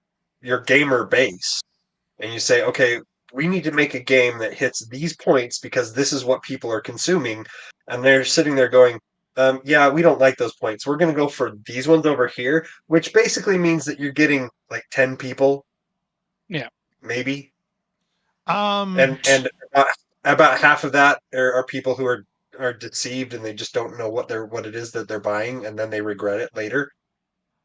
gamer base and you say, okay, we need to make a game that hits these points because this is what people are consuming. And they're sitting there going, yeah, we don't like those points. We're going to go for these ones over here, which basically means that you're getting like 10 people. Yeah. Maybe. And about half of that are people who are deceived and they just don't know what it is that they're buying, and then they regret it later.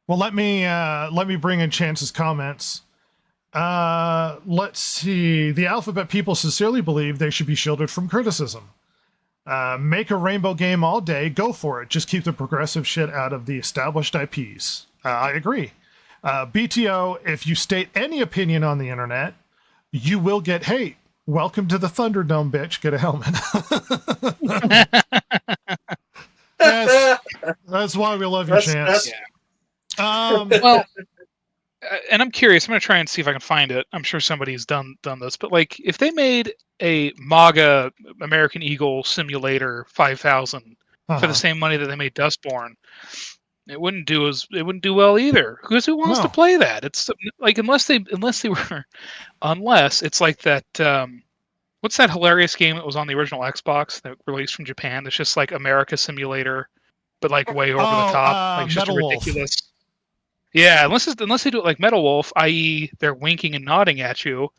Well, let me bring in Chance's comments. Let's see. The Alphabet people sincerely believe they should be shielded from criticism. Make a rainbow game all day. Go for it. Just keep the progressive shit out of the established IPs. I agree. BTO, if you state any opinion on the internet, you will get hate. Welcome to the Thunderdome, bitch. Get a helmet. That's why we love you, Chance. Well, and I'm curious. I'm going to try and see if I can find it. I'm sure somebody's done this. But like, if they made a MAGA American Eagle Simulator 5000 for the same money that they made Dustborn, it wouldn't do well either. Because who wants to play that? It's like unless it's like that. What's that hilarious game that was on the original Xbox that released from Japan? It's just like America Simulator, but like way over the top. Like it's just ridiculous. Yeah, unless they do it like Metal Wolf, i.e., they're winking and nodding at you.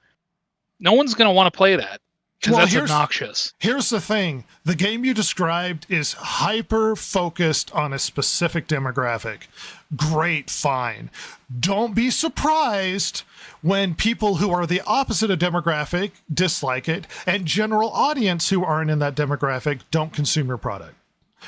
No one's gonna want to play that. Because that's obnoxious. Here's the thing. The game you described is hyper-focused on a specific demographic. Great, fine. Don't be surprised when people who are the opposite of demographic dislike it, and general audience who aren't in that demographic don't consume your product.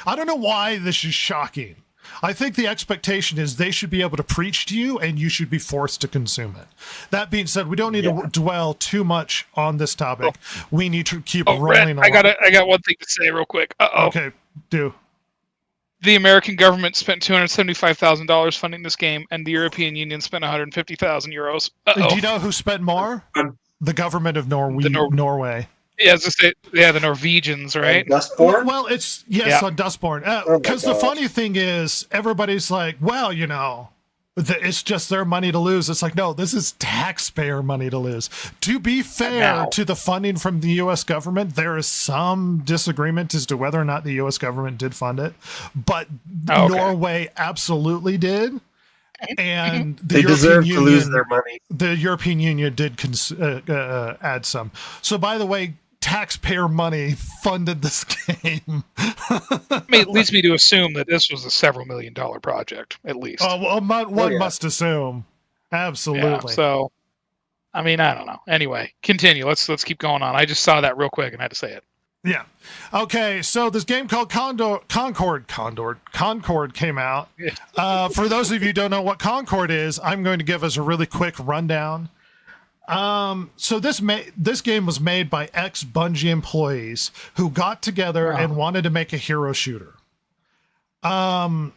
I don't know why this is shocking. I think the expectation is they should be able to preach to you and you should be forced to consume it. That being said, we don't need to dwell too much on this topic. We need to keep rolling along. I got one thing to say real quick. Okay, do. The American government spent $275,000 funding this game, and the European Union spent 150,000 euros. Do you know who spent more? The government of Norway. Yeah, as I say, the Norwegians, right? Dustborn? Well, it's on Dustborn. Because the funny thing is, everybody's like, well, it's just their money to lose. It's like, no, this is taxpayer money to lose. To be fair to the funding from the U.S. government, there is some disagreement as to whether or not the U.S. government did fund it, but Norway absolutely did. And they deserve to lose their money. The European Union did add some. So, by the way, taxpayer money funded this game. I mean, it leads me to assume that this was a several $million project, at least. One must assume. Absolutely. Yeah, so, I mean, I don't know. Anyway, continue. Let's keep going on. I just saw that real quick and had to say it. Yeah. Okay, so this game called Concord came out. For those of you who don't know what Concord is, I'm going to give us a really quick rundown. So this game was made by ex-Bungie employees who got together and wanted to make a hero shooter. By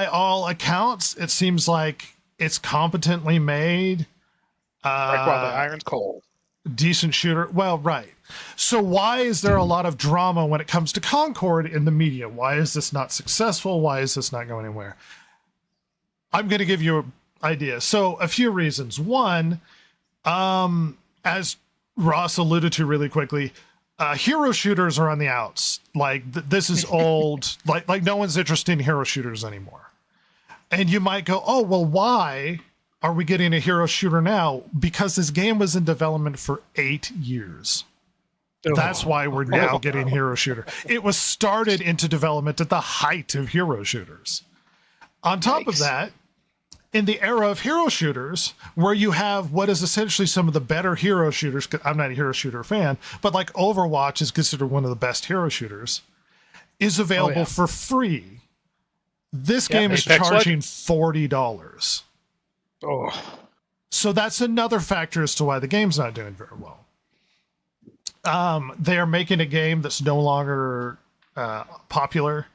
all accounts, it seems like it's competently made. Like while the iron's cold. Decent shooter. Well, right. So why is there a lot of drama when it comes to Concord in the media? Why is this not successful? Why is this not going anywhere? I'm going to give you an idea. So a few reasons. One, as Ross alluded to really quickly, hero shooters are on the outs. Like this is old. like no one's interested in hero shooters anymore. And you might go, oh, well, why are we getting a hero shooter now? Because this game was in development for 8 years. That's why we're now getting hero shooter. It was started into development at the height of hero shooters. On top of that, in the era of hero shooters, where you have what is essentially some of the better hero shooters, 'cause I'm not a hero shooter fan, but like Overwatch is considered one of the best hero shooters, is available for free. This game is charging $40. Oh. So that's another factor as to why the game's not doing very well. They are making a game that's no longer popular,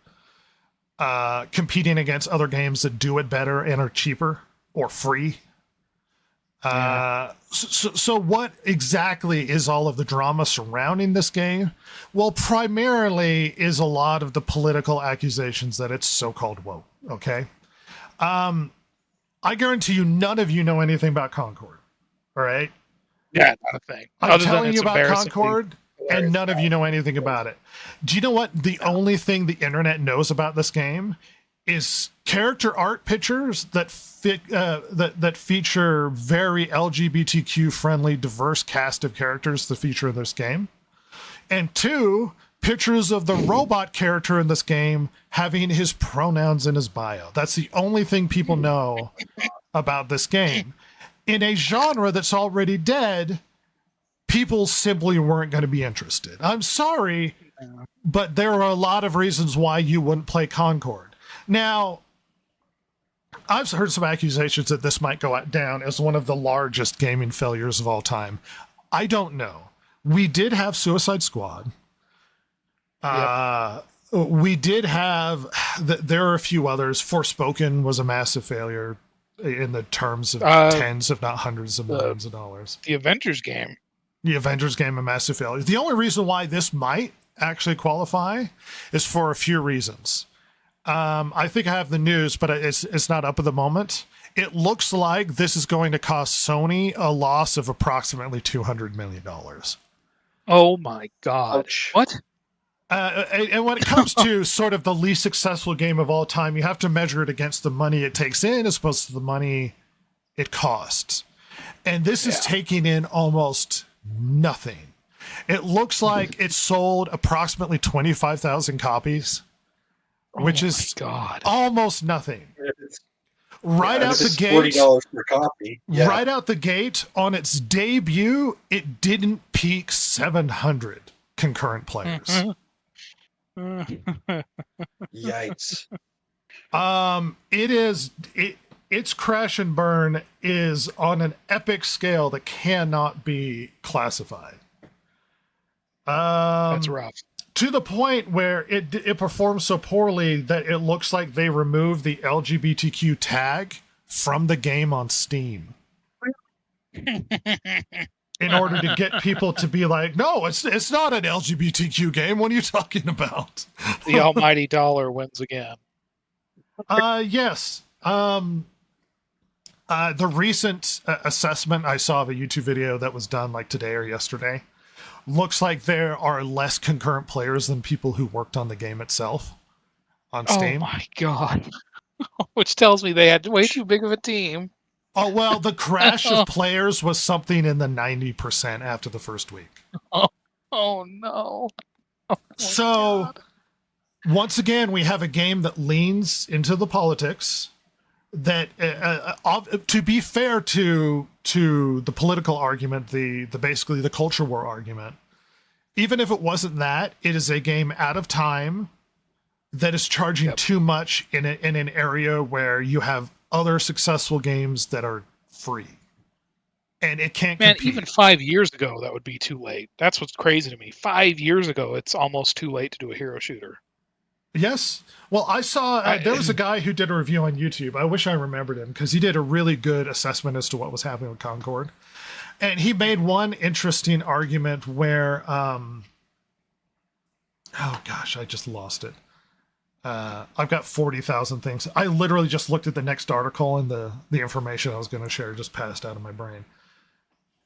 competing against other games that do it better and are cheaper or free. So what exactly is all of the drama surrounding this game? Well, primarily is a lot of the political accusations that it's so-called woke. Okay. I guarantee you none of you know anything about Concord. All right. Yeah, not a thing. I'm telling you about Concord, and none of you know anything about it. Do you know what? The only thing the internet knows about this game is character art pictures that that feature very LGBTQ friendly, diverse cast of characters that feature in this game, and 2 pictures of the robot character in this game having his pronouns in his bio. That's the only thing people know about this game. In a genre that's already dead, people simply weren't going to be interested. I'm sorry, but there are a lot of reasons why you wouldn't play Concord. Now, I've heard some accusations that this might go down as one of the largest gaming failures of all time. I don't know. We did have Suicide Squad. We did have, there are a few others. Forspoken was a massive failure in the terms of tens, if not hundreds of millions of dollars. The Avengers game. The Avengers game, a massive failure. The only reason why this might actually qualify is for a few reasons. I think I have the news, but it's not up at the moment. It looks like this is going to cost Sony a loss of approximately $200 million. Oh my gosh. What? And when it comes to sort of the least successful game of all time, you have to measure it against the money it takes in as opposed to the money it costs. And this is taking in almost nothing. It looks like it sold approximately 25,000 copies, which is God. almost nothing. It's- Right yeah, out the this is gate, $40 per copy. Yeah. right out the gate on its debut, it didn't peak 700 concurrent players. Yikes. Its crash and burn is on an epic scale that cannot be classified. That's rough. To the point where it performs so poorly that it looks like they removed the LGBTQ tag from the game on Steam in order to get people to be like, no, it's not an LGBTQ game. What are you talking about? The almighty dollar wins again. Yes. The recent assessment I saw of a YouTube video that was done like today or yesterday looks like there are less concurrent players than people who worked on the game itself on Steam. Oh my God. Which tells me they had way too big of a team. Oh, well, the crash of players was something in the 90% after the first week. Oh no. Oh, so, God. Once again, we have a game that leans into the politics that, to be fair to the political argument, basically the culture war argument, even if it wasn't that, it is a game out of time that is charging too much in an area where you have other successful games that are free. And it can't compete. Even 5 years ago, that would be too late. That's what's crazy to me. 5 years ago, it's almost too late to do a hero shooter. Yes. Well, I saw there was a guy who did a review on YouTube. I wish I remembered him because he did a really good assessment as to what was happening with Concord. And he made one interesting argument where, oh gosh, I just lost it. I've got 40,000 things. I literally just looked at the next article and the information I was going to share just passed out of my brain.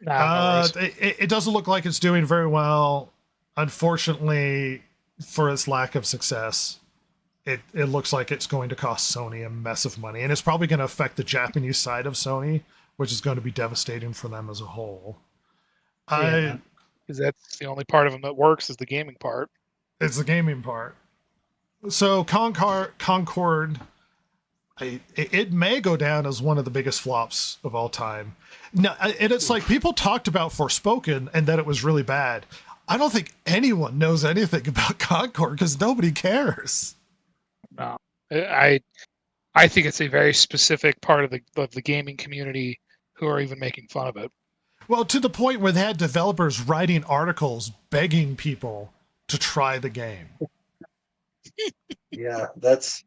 It doesn't look like it's doing very well. Unfortunately, for its lack of success, it looks like it's going to cost Sony a mess of money, and it's probably going to affect the Japanese side of Sony, which is going to be devastating for them as a whole. Because that's the only part of them that works is the gaming part. It's the gaming part. So Concord, it may go down as one of the biggest flops of all time. Now, and it's like people talked about Forspoken and that it was really bad. I don't think anyone knows anything about Concord because nobody cares. No, I think it's a very specific part of the gaming community who are even making fun of it. Well, to the point where they had developers writing articles begging people to try the game. Yeah, that's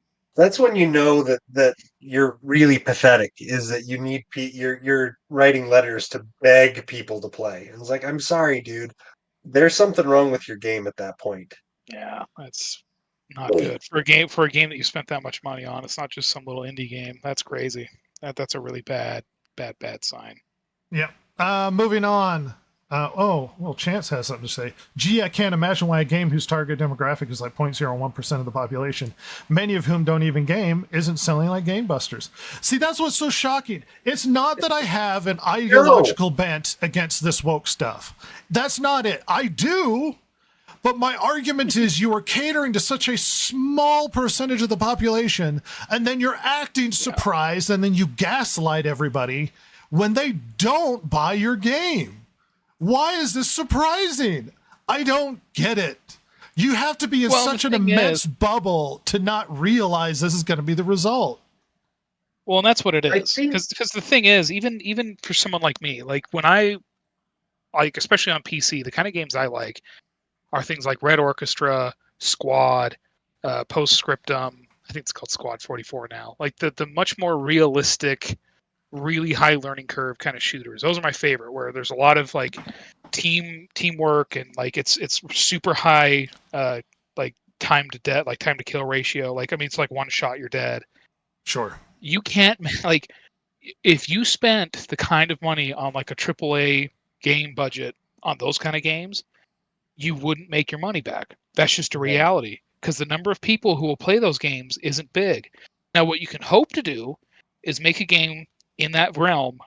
when you know that you're really pathetic. Is that you need you're writing letters to beg people to play. And it's like, I'm sorry, dude. There's something wrong with your game at that point. Yeah, that's not good for a game that you spent that much money on. It's not just some little indie game. That's crazy. That's a really bad sign. Yeah. Moving on. Chance has something to say. Gee, I can't imagine why a game whose target demographic is like 0.01% of the population, many of whom don't even game, isn't selling like gangbusters. See, that's what's so shocking. It's not that I have an ideological bent against this woke stuff. That's not it. I do, but my argument is you are catering to such a small percentage of the population, and then you're acting surprised, and then you gaslight everybody when they don't buy your game. Why is this surprising? I don't get it. You have to be in such an immense bubble to not realize this is going to be the result. Well, and that's what it is. Because the thing is, even for someone like me, like when I, like especially on PC, the kind of games I like are things like Red Orchestra, Squad, Postscriptum. I think it's called Squad 44 now. Like the much more realistic, really high learning curve kind of shooters. Those are my favorite, where there's a lot of like teamwork and like it's super high like time to kill ratio. Like, I mean, it's like one shot you're dead. Sure. You can't, like, if you spent the kind of money on like a AAA game budget on those kind of games, you wouldn't make your money back. That's just a reality, because the number of people who will play those games isn't big. Now, what you can hope to do is make a game in that realm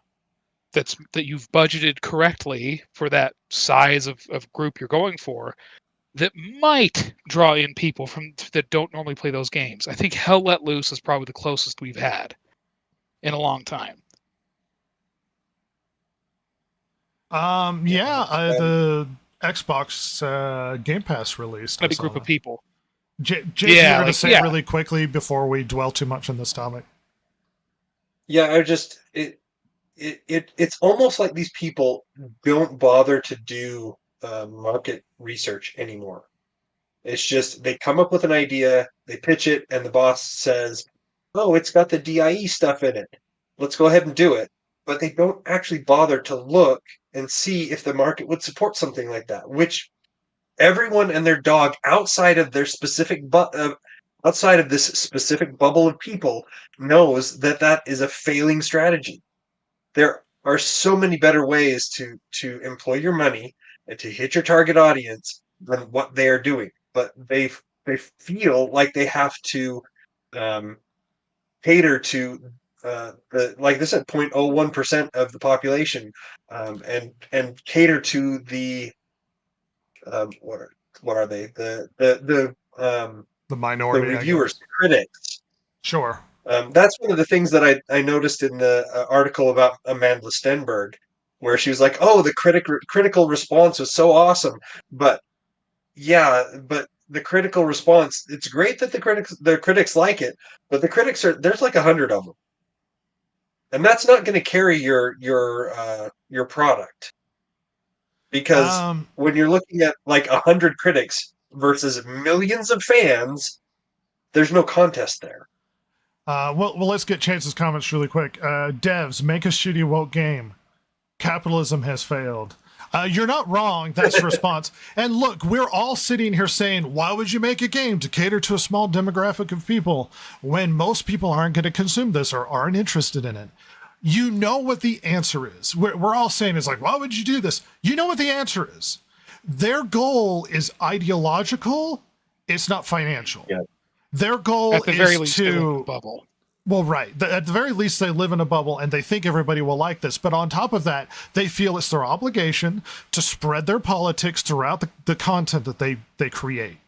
that you've budgeted correctly for that size of group you're going for, that might draw in people that don't normally play those games. I think Hell Let Loose is probably the closest we've had in a long time. The Xbox Game Pass released. A big group of people. Jason, you're going to say really quickly before we dwell too much on this topic. Yeah, it's almost like these people don't bother to do market research anymore. It's just they come up with an idea, they pitch it, and the boss says, "Oh, it's got the DIE stuff in it. Let's go ahead and do it." But they don't actually bother to look and see if the market would support something like that, which everyone and their dog outside of their specific outside of this specific bubble of people knows that is a failing strategy. There are so many better ways to employ your money and to hit your target audience than what they are doing. But they feel like they have to cater to like they said, 0.01% of the population, and cater to the what are they the minority, the reviewers, critics. Sure. That's one of the things that I noticed in the article about Amandla Stenberg, where she was like, "Oh, the critical response was so awesome," but the critical response, it's great that the critics like it, but the critics there's like 100 of them, and that's not going to carry your product, because when you're looking at like 100 critics versus millions of fans, there's no contest there. Well, let's get Chance's comments really quick. Devs, make a shitty woke game. Capitalism has failed. You're not wrong. That's the response. And look, we're all sitting here saying, why would you make a game to cater to a small demographic of people when most people aren't going to consume this or aren't interested in it? You know what the answer is. We're all saying is like, why would you do this? You know what the answer is. Their goal is ideological. It's not financial. Yeah. Their goal at the very is least, to they live in a bubble. Well, right. At the very least, they live in a bubble and they think everybody will like this. But on top of that, they feel it's their obligation to spread their politics throughout the content that they create.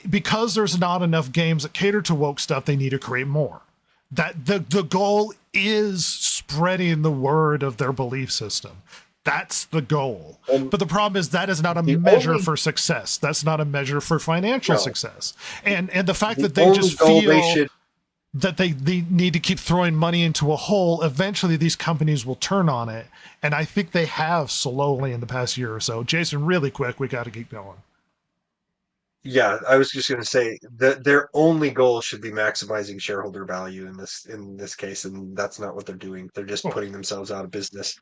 Because there's not enough games that cater to woke stuff, they need to create more. That the goal is spreading the word of their belief system. That's the goal. But the problem is that is not a measure for success. That's not a measure for financial success. And the fact that they just feel that they need to keep throwing money into a hole, eventually these companies will turn on it. And I think they have slowly in the past year or so. Jason, really quick, we got to keep going. Yeah, I was just going to say that their only goal should be maximizing shareholder value in this case, and that's not what they're doing. They're just putting themselves out of business.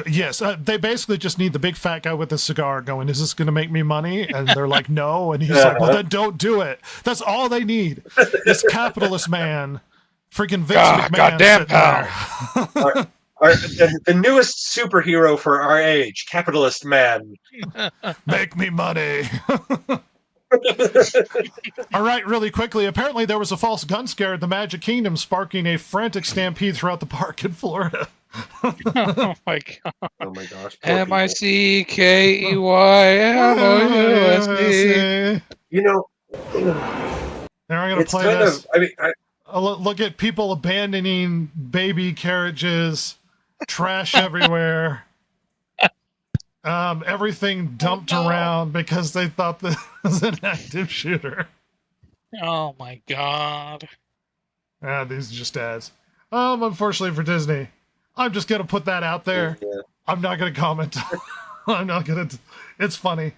Yes, they basically just need the big fat guy with the cigar going, is this going to make me money? And they're like, no. And he's like, well, then don't do it. That's all they need. This capitalist man, freaking Vince McMahon. Goddamn pal. The newest superhero for our age, capitalist man. Make me money. All right, really quickly. Apparently there was a false gun scare at the Magic Kingdom, sparking a frantic stampede throughout the park in Florida. Oh my god. Oh my gosh. MICKEYMOUSD. You know, now I'm going to play this. Look at people abandoning baby carriages, trash everywhere. Everything dumped around because they thought this was an active shooter. Oh my god. These are just ads. Unfortunately for Disney, I'm just going to put that out there. Yeah. I'm not going to comment. I'm not going to. It's funny.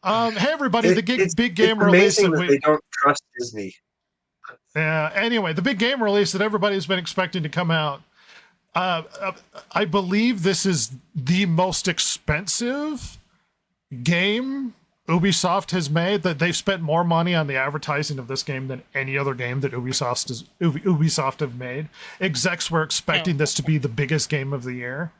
Hey, everybody, the big game release. They don't trust Disney. Yeah. Anyway, the big game release that everybody's been expecting to come out. I believe this is the most expensive game Ubisoft has made. That they've spent more money on the advertising of this game than any other game that Ubisoft have made. Execs were expecting this to be the biggest game of the year,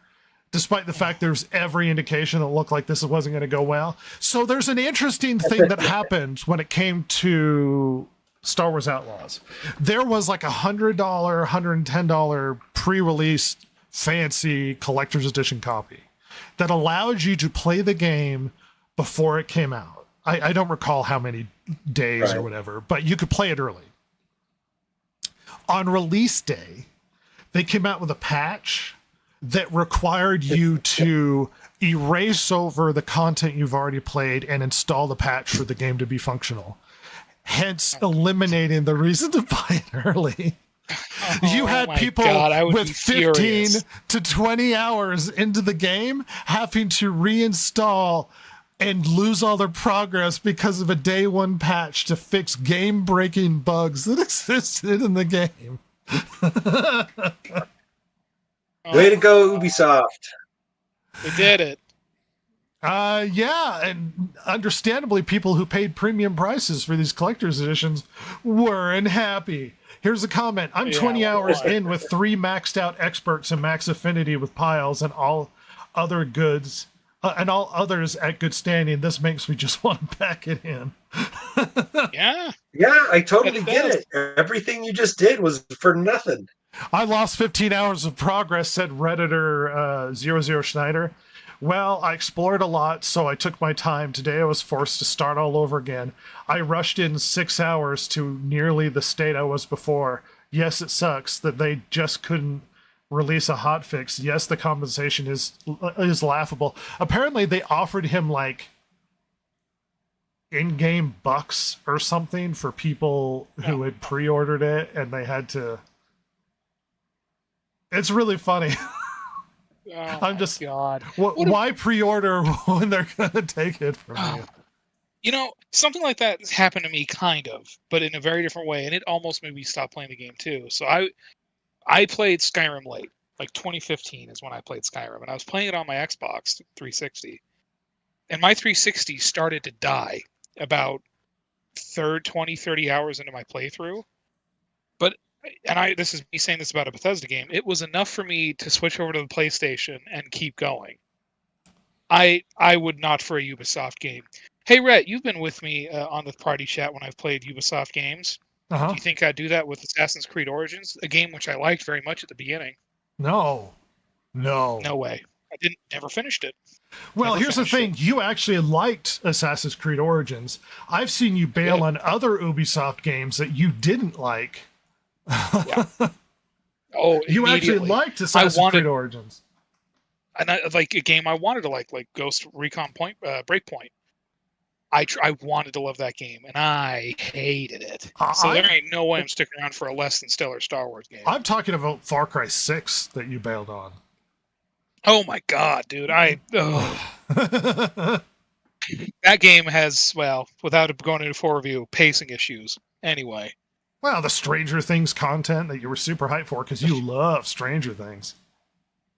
despite the fact there's every indication that looked like this wasn't going to go well. So there's an interesting thing that happened when it came to Star Wars Outlaws. There was like $100, $110 pre-release fancy collector's edition copy that allowed you to play the game before it came out. I don't recall how many days or whatever, but you could play it early. On release day, they came out with a patch that required you to erase over the content you've already played and install the patch for the game to be functional. Hence, eliminating the reason to buy it early. You had people with 15 to 20 hours into the game having to reinstall and lose all their progress because of a day one patch to fix game-breaking bugs that existed in the game. Way to go, Ubisoft. We did it. Yeah, and understandably, people who paid premium prices for these collector's editions weren't happy. Here's a comment. I'm 20 hours in with 3 maxed out experts and max affinity with piles and all other goods. And all others at good standing. This makes me just want to pack it in. Yeah, I totally get it. Everything you just did was for nothing. I lost 15 hours of progress, said Redditor 00 Schneider. Well, I explored a lot, so I took my time. Today I was forced to start all over again. I rushed in 6 hours to nearly the state I was before. Yes, it sucks that they just couldn't release a hotfix. Yes, the compensation is laughable. Apparently, they offered him like in-game bucks or something for people who had pre-ordered it, and they had to. It's really funny. I'm just God. Why pre-order when they're gonna take it from you? You know, something like that has happened to me, kind of, but in a very different way, and it almost made me stop playing the game too. So I played Skyrim late, like 2015 is when I played Skyrim, and I was playing it on my Xbox 360, and my 360 started to die about 30 hours into my playthrough. But, and this is me saying this about a Bethesda game, it was enough for me to switch over to the PlayStation and keep going. I would not for a Ubisoft game. Hey, Rhett, you've been with me on the party chat when I've played Ubisoft games. Do you think I'd do that with Assassin's Creed Origins, a game which I liked very much at the beginning? No way. I never finished it. Well, here's the thing. You actually liked Assassin's Creed Origins. I've seen you bail on other Ubisoft games that you didn't like. You actually liked Assassin's Creed Origins. And like a game I wanted to like Ghost Recon Breakpoint. I wanted to love that game, and I hated it. So there ain't no way I'm sticking around for a less than stellar Star Wars game. I'm talking about Far Cry 6 that you bailed on. Oh my God, dude. That game has, well, without going into full review, pacing issues. Anyway. Well, the Stranger Things content that you were super hyped for because you love Stranger Things.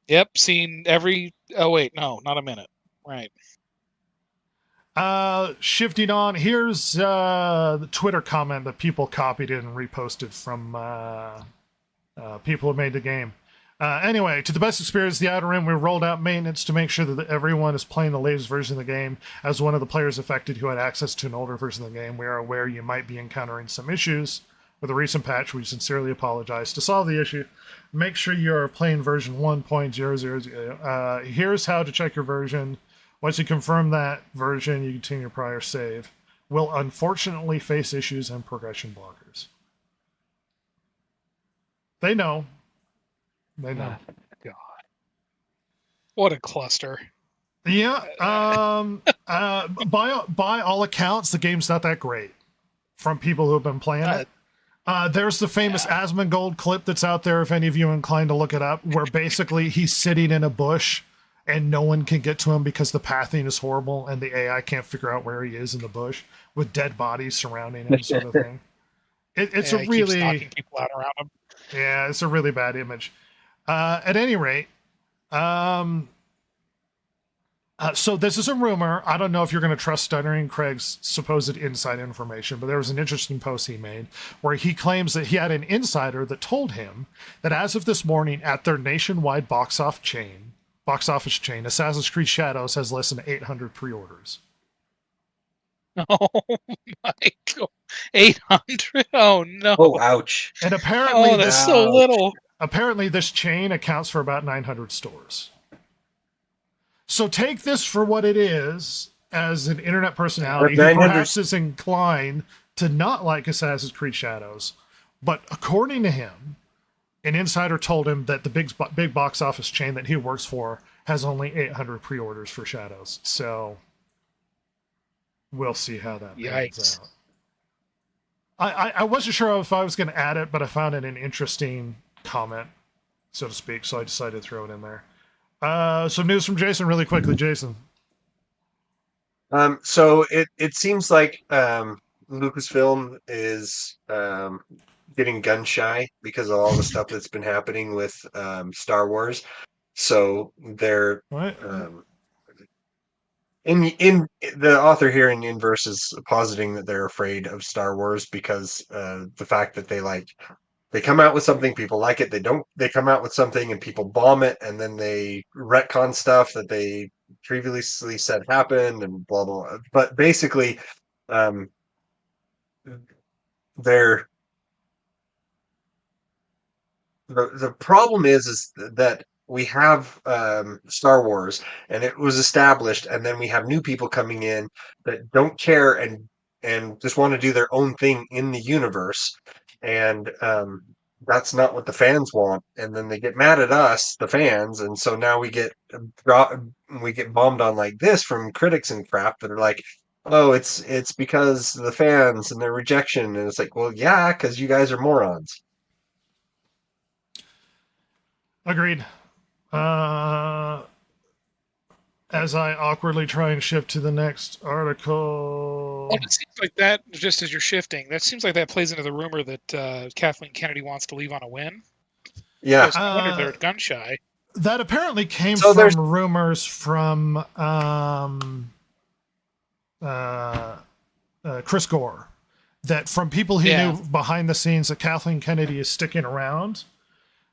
Yep, seen every... Oh, wait, no, not a minute. Right. Shifting on, here's the Twitter comment that people copied and reposted from people who made the game. Anyway, to the best experience of the Outer Rim, we rolled out maintenance to make sure that everyone is playing the latest version of the game. As one of the players affected who had access to an older version of the game, we are aware you might be encountering some issues. With a recent patch, we sincerely apologize. To solve the issue, make sure you are playing version 1.000. Here's how to check your version. Once you confirm that version, you continue your prior save. Will unfortunately face issues and progression blockers. They know. They know. Oh, God. What a cluster. Yeah. By all accounts, the game's not that great. From people who have been playing it. There's the famous Asmongold clip that's out there, if any of you are inclined to look it up, where basically he's sitting in a bush and no one can get to him because the pathing is horrible and the AI can't figure out where he is in the bush with dead bodies surrounding him, sort of thing. It's a really... knocking people out around him. Yeah, it's a really bad image. At any rate, so this is a rumor. I don't know if you're going to trust Stuttering Craig's supposed inside information, but there was an interesting post he made where he claims that he had an insider that told him that as of this morning at their nationwide box office chain, Assassin's Creed Shadows has less than 800 pre-orders. Oh my God. 800? Oh no. Oh, ouch. And apparently that's so little. apparently this chain accounts for about 900 stores. So take this for what it is, as an internet personality who 900 perhaps is inclined to not like Assassin's Creed Shadows. But according to him, an insider told him that the big box office chain that he works for has only 800 pre-orders for Shadows. So we'll see how that pans out. I wasn't sure if I was going to add it, but I found it an interesting comment, so to speak, so I decided to throw it in there. Some news from Jason really quickly. Jason. So it seems like Lucasfilm is getting gun shy because of all the stuff that's been happening with Star Wars. So they're in the author here in Inverse is positing that they're afraid of Star Wars because the fact that they come out with something, people like it, they come out with something and people bomb it, and then they retcon stuff that they previously said happened and blah blah blah. But basically they're the problem is that we have Star Wars, and it was established, and then we have new people coming in that don't care and just want to do their own thing in the universe, and that's not what the fans want. And then they get mad at us, the fans, and so now we get bombed on like this from critics and crap that are like, oh, it's because the fans and their rejection, and it's like, well, yeah, because you guys are morons. Agreed. As I awkwardly try and shift to the next article. Well, it seems like that, just as you're shifting, that seems like that plays into the rumor that Kathleen Kennedy wants to leave on a win. Yeah. I wonder they're gun shy. That apparently came from rumors from Chris Gore. That from people he knew behind the scenes that Kathleen Kennedy is sticking around,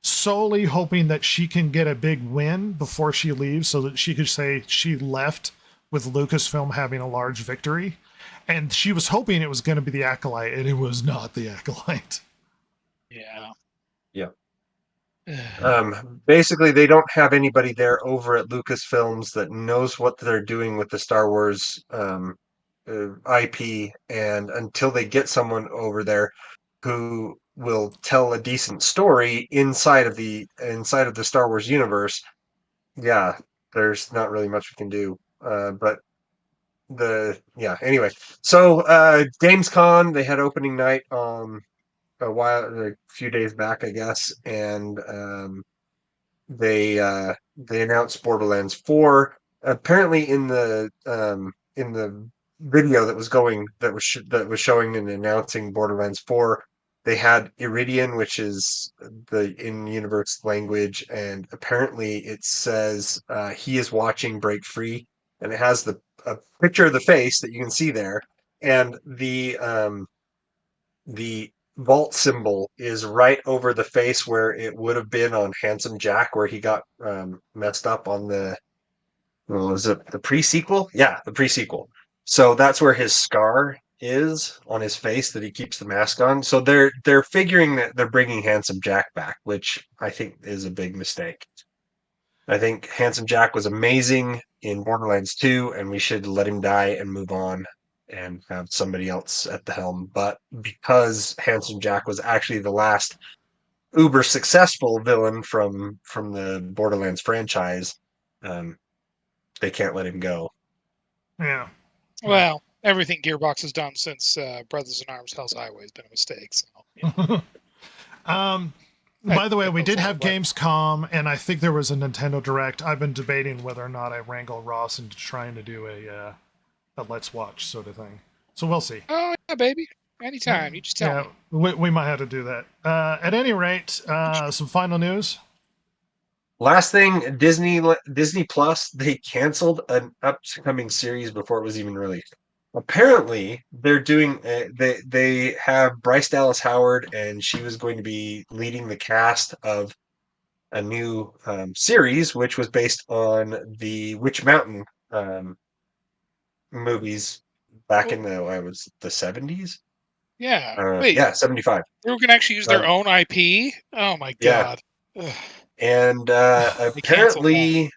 solely hoping that she can get a big win before she leaves so that she could say she left with Lucasfilm having a large victory. And she was hoping it was going to be the Acolyte, and it was not the Acolyte. Yeah. Basically, they don't have anybody there over at Lucasfilms that knows what they're doing with the Star Wars IP, and until they get someone over there who will tell a decent story inside of the Star Wars universe, yeah, there's not really much we can do. But anyway, so Gamescom, they had opening night a few days back, I guess, and they announced Borderlands 4. Apparently, in the video that was showing and announcing Borderlands 4, they had Iridian, which is the in-universe language, and apparently it says he is watching Break Free, and it has a picture of the face that you can see there, and the vault symbol is right over the face where it would have been on Handsome Jack, where he got messed up on was it the pre-sequel? Yeah, the pre-sequel. So that's where his scar is on his face that he keeps the mask on. So they're figuring that they're bringing Handsome Jack back, which I think is a big mistake. I think Handsome Jack was amazing in Borderlands 2, and we should let him die and move on and have somebody else at the helm. But because Handsome Jack was actually the last uber successful villain from the Borderlands franchise, they can't let him go. Yeah. Well, everything Gearbox has done since Brothers in Arms Hell's Highway has been a mistake. So, by the way, we did have Gamescom, and I think there was a Nintendo Direct. I've been debating whether or not I wrangle Ross into trying to do a Let's Watch sort of thing. So we'll see. Oh, yeah, baby. Anytime. You just tell me. We might have to do that. At any rate, some final news. Last thing, Disney Plus, they canceled an upcoming series before it was even released. Apparently, they're doing. They have Bryce Dallas Howard, and she was going to be leading the cast of a new series, which was based on the Witch Mountain movies back in the 70s. Yeah. Wait. Yeah, 75. They were going to actually use their own IP? Oh, my God. And apparently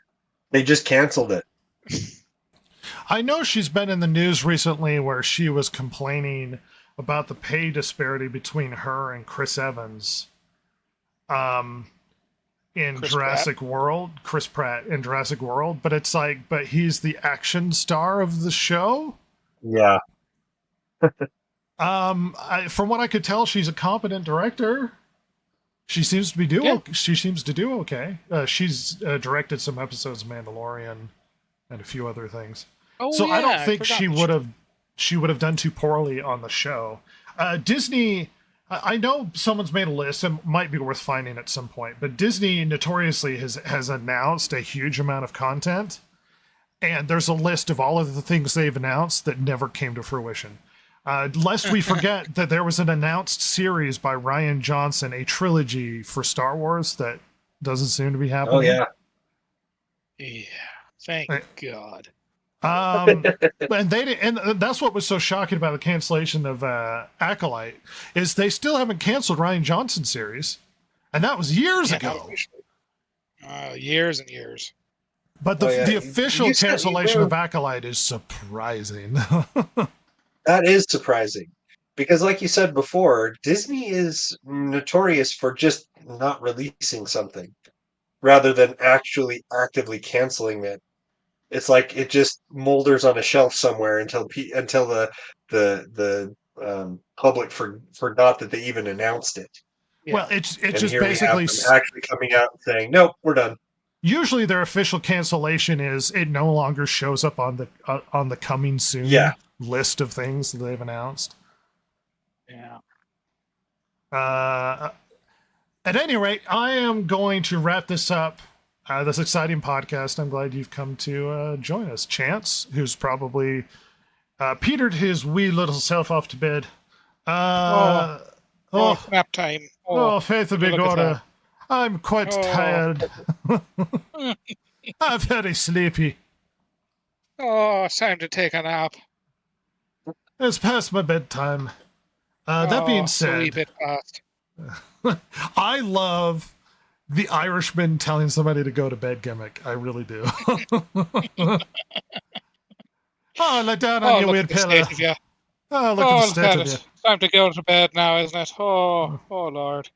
they just canceled it. I know she's been in the news recently where she was complaining about the pay disparity between her and Chris Evans in Chris Jurassic World. Chris Pratt in Jurassic World. But it's like, but he's the action star of the show? Yeah. From what I could tell, she's a competent director. She seems to be She seems to do okay. She's directed some episodes of Mandalorian and a few other things. Oh, so yeah, I don't think she would have done too poorly on the show. Disney, I know someone's made a list and might be worth finding at some point, but Disney notoriously has announced a huge amount of content, and there's a list of all of the things they've announced that never came to fruition. Lest we forget that there was an announced series by Rian Johnson, a trilogy for Star Wars that doesn't seem to be happening. Oh, yeah. Yeah. Thank God. And that's what was so shocking about the cancellation of Acolyte is they still haven't canceled Rian Johnson's series, and that was years ago. Years and years. But the official cancellation of Acolyte is surprising. That is surprising because, like you said before, Disney is notorious for just not releasing something rather than actually actively canceling it. It's like it just molders on a shelf somewhere until the public forgot that they even announced it. Yeah. Well, it's just basically actually coming out and saying, "Nope, we're done." Usually, their official cancellation is it no longer shows up on the coming soon list of things that they've announced. Yeah. At any rate, I am going to wrap this up. This exciting podcast. I'm glad you've come to join us. Chance, who's probably petered his wee little self off to bed. Nap time. Faith of big order. I'm quite tired. I'm very sleepy. Oh, it's time to take a nap. It's past my bedtime. That being said, I love the Irishman telling somebody to go to bed gimmick. I really do. Lie down on your weird pillow. Look at the state of you. Time to go to bed now, isn't it? Oh, Lord.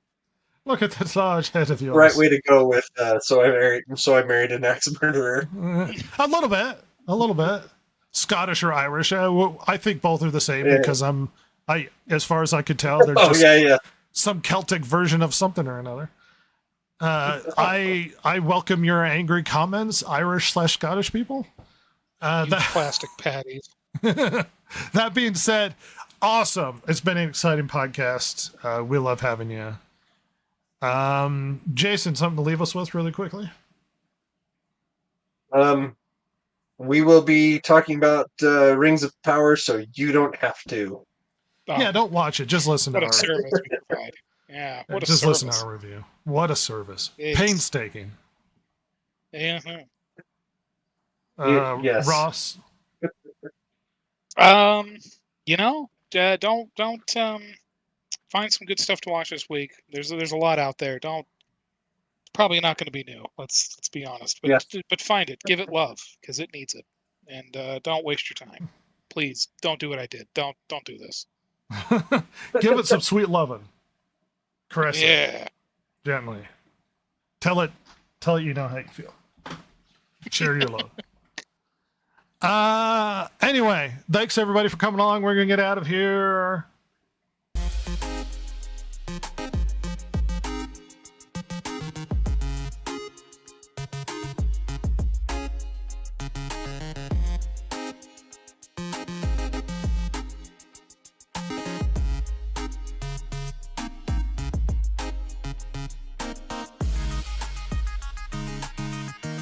Look at that large head of yours. Right way to go with so I married an axe murderer. A little bit. Scottish or Irish. I think both are the same because as far as I could tell, they're just some Celtic version of something or another. I welcome your angry comments, Irish/Scottish people. Plastic patties. That being said, awesome. It's been an exciting podcast. We love having you. Jason, something to leave us with really quickly? We will be talking about Rings of Power, so you don't have to. Don't watch it. Just listen to our service we provide. Yeah, what a just service. Listen to our review. What a service. Painstaking. Yeah. Yes. Ross. Don't find some good stuff to watch this week. There's a lot out there. Probably not going to be new. Let's be honest. But find it. Give it love because it needs it. And don't waste your time. Please don't do what I did. Don't do this. Give it some sweet loving. Caress it. Yeah. Gently. Tell it you know how you feel. Share your love. Anyway, thanks everybody for coming along. We're going to get out of here.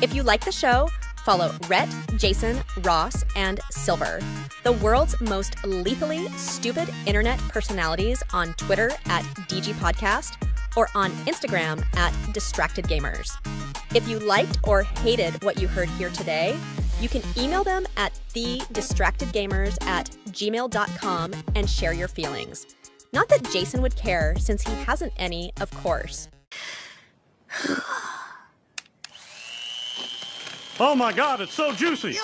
If you like the show, follow Rhett, Jason, Ross, and Silver, the world's most lethally stupid internet personalities on Twitter at DG Podcast or on Instagram at Distracted Gamers. If you liked or hated what you heard here today, you can email them at thedistractedgamers@gmail.com and share your feelings. Not that Jason would care since he hasn't any, of course. Oh my God, it's so juicy.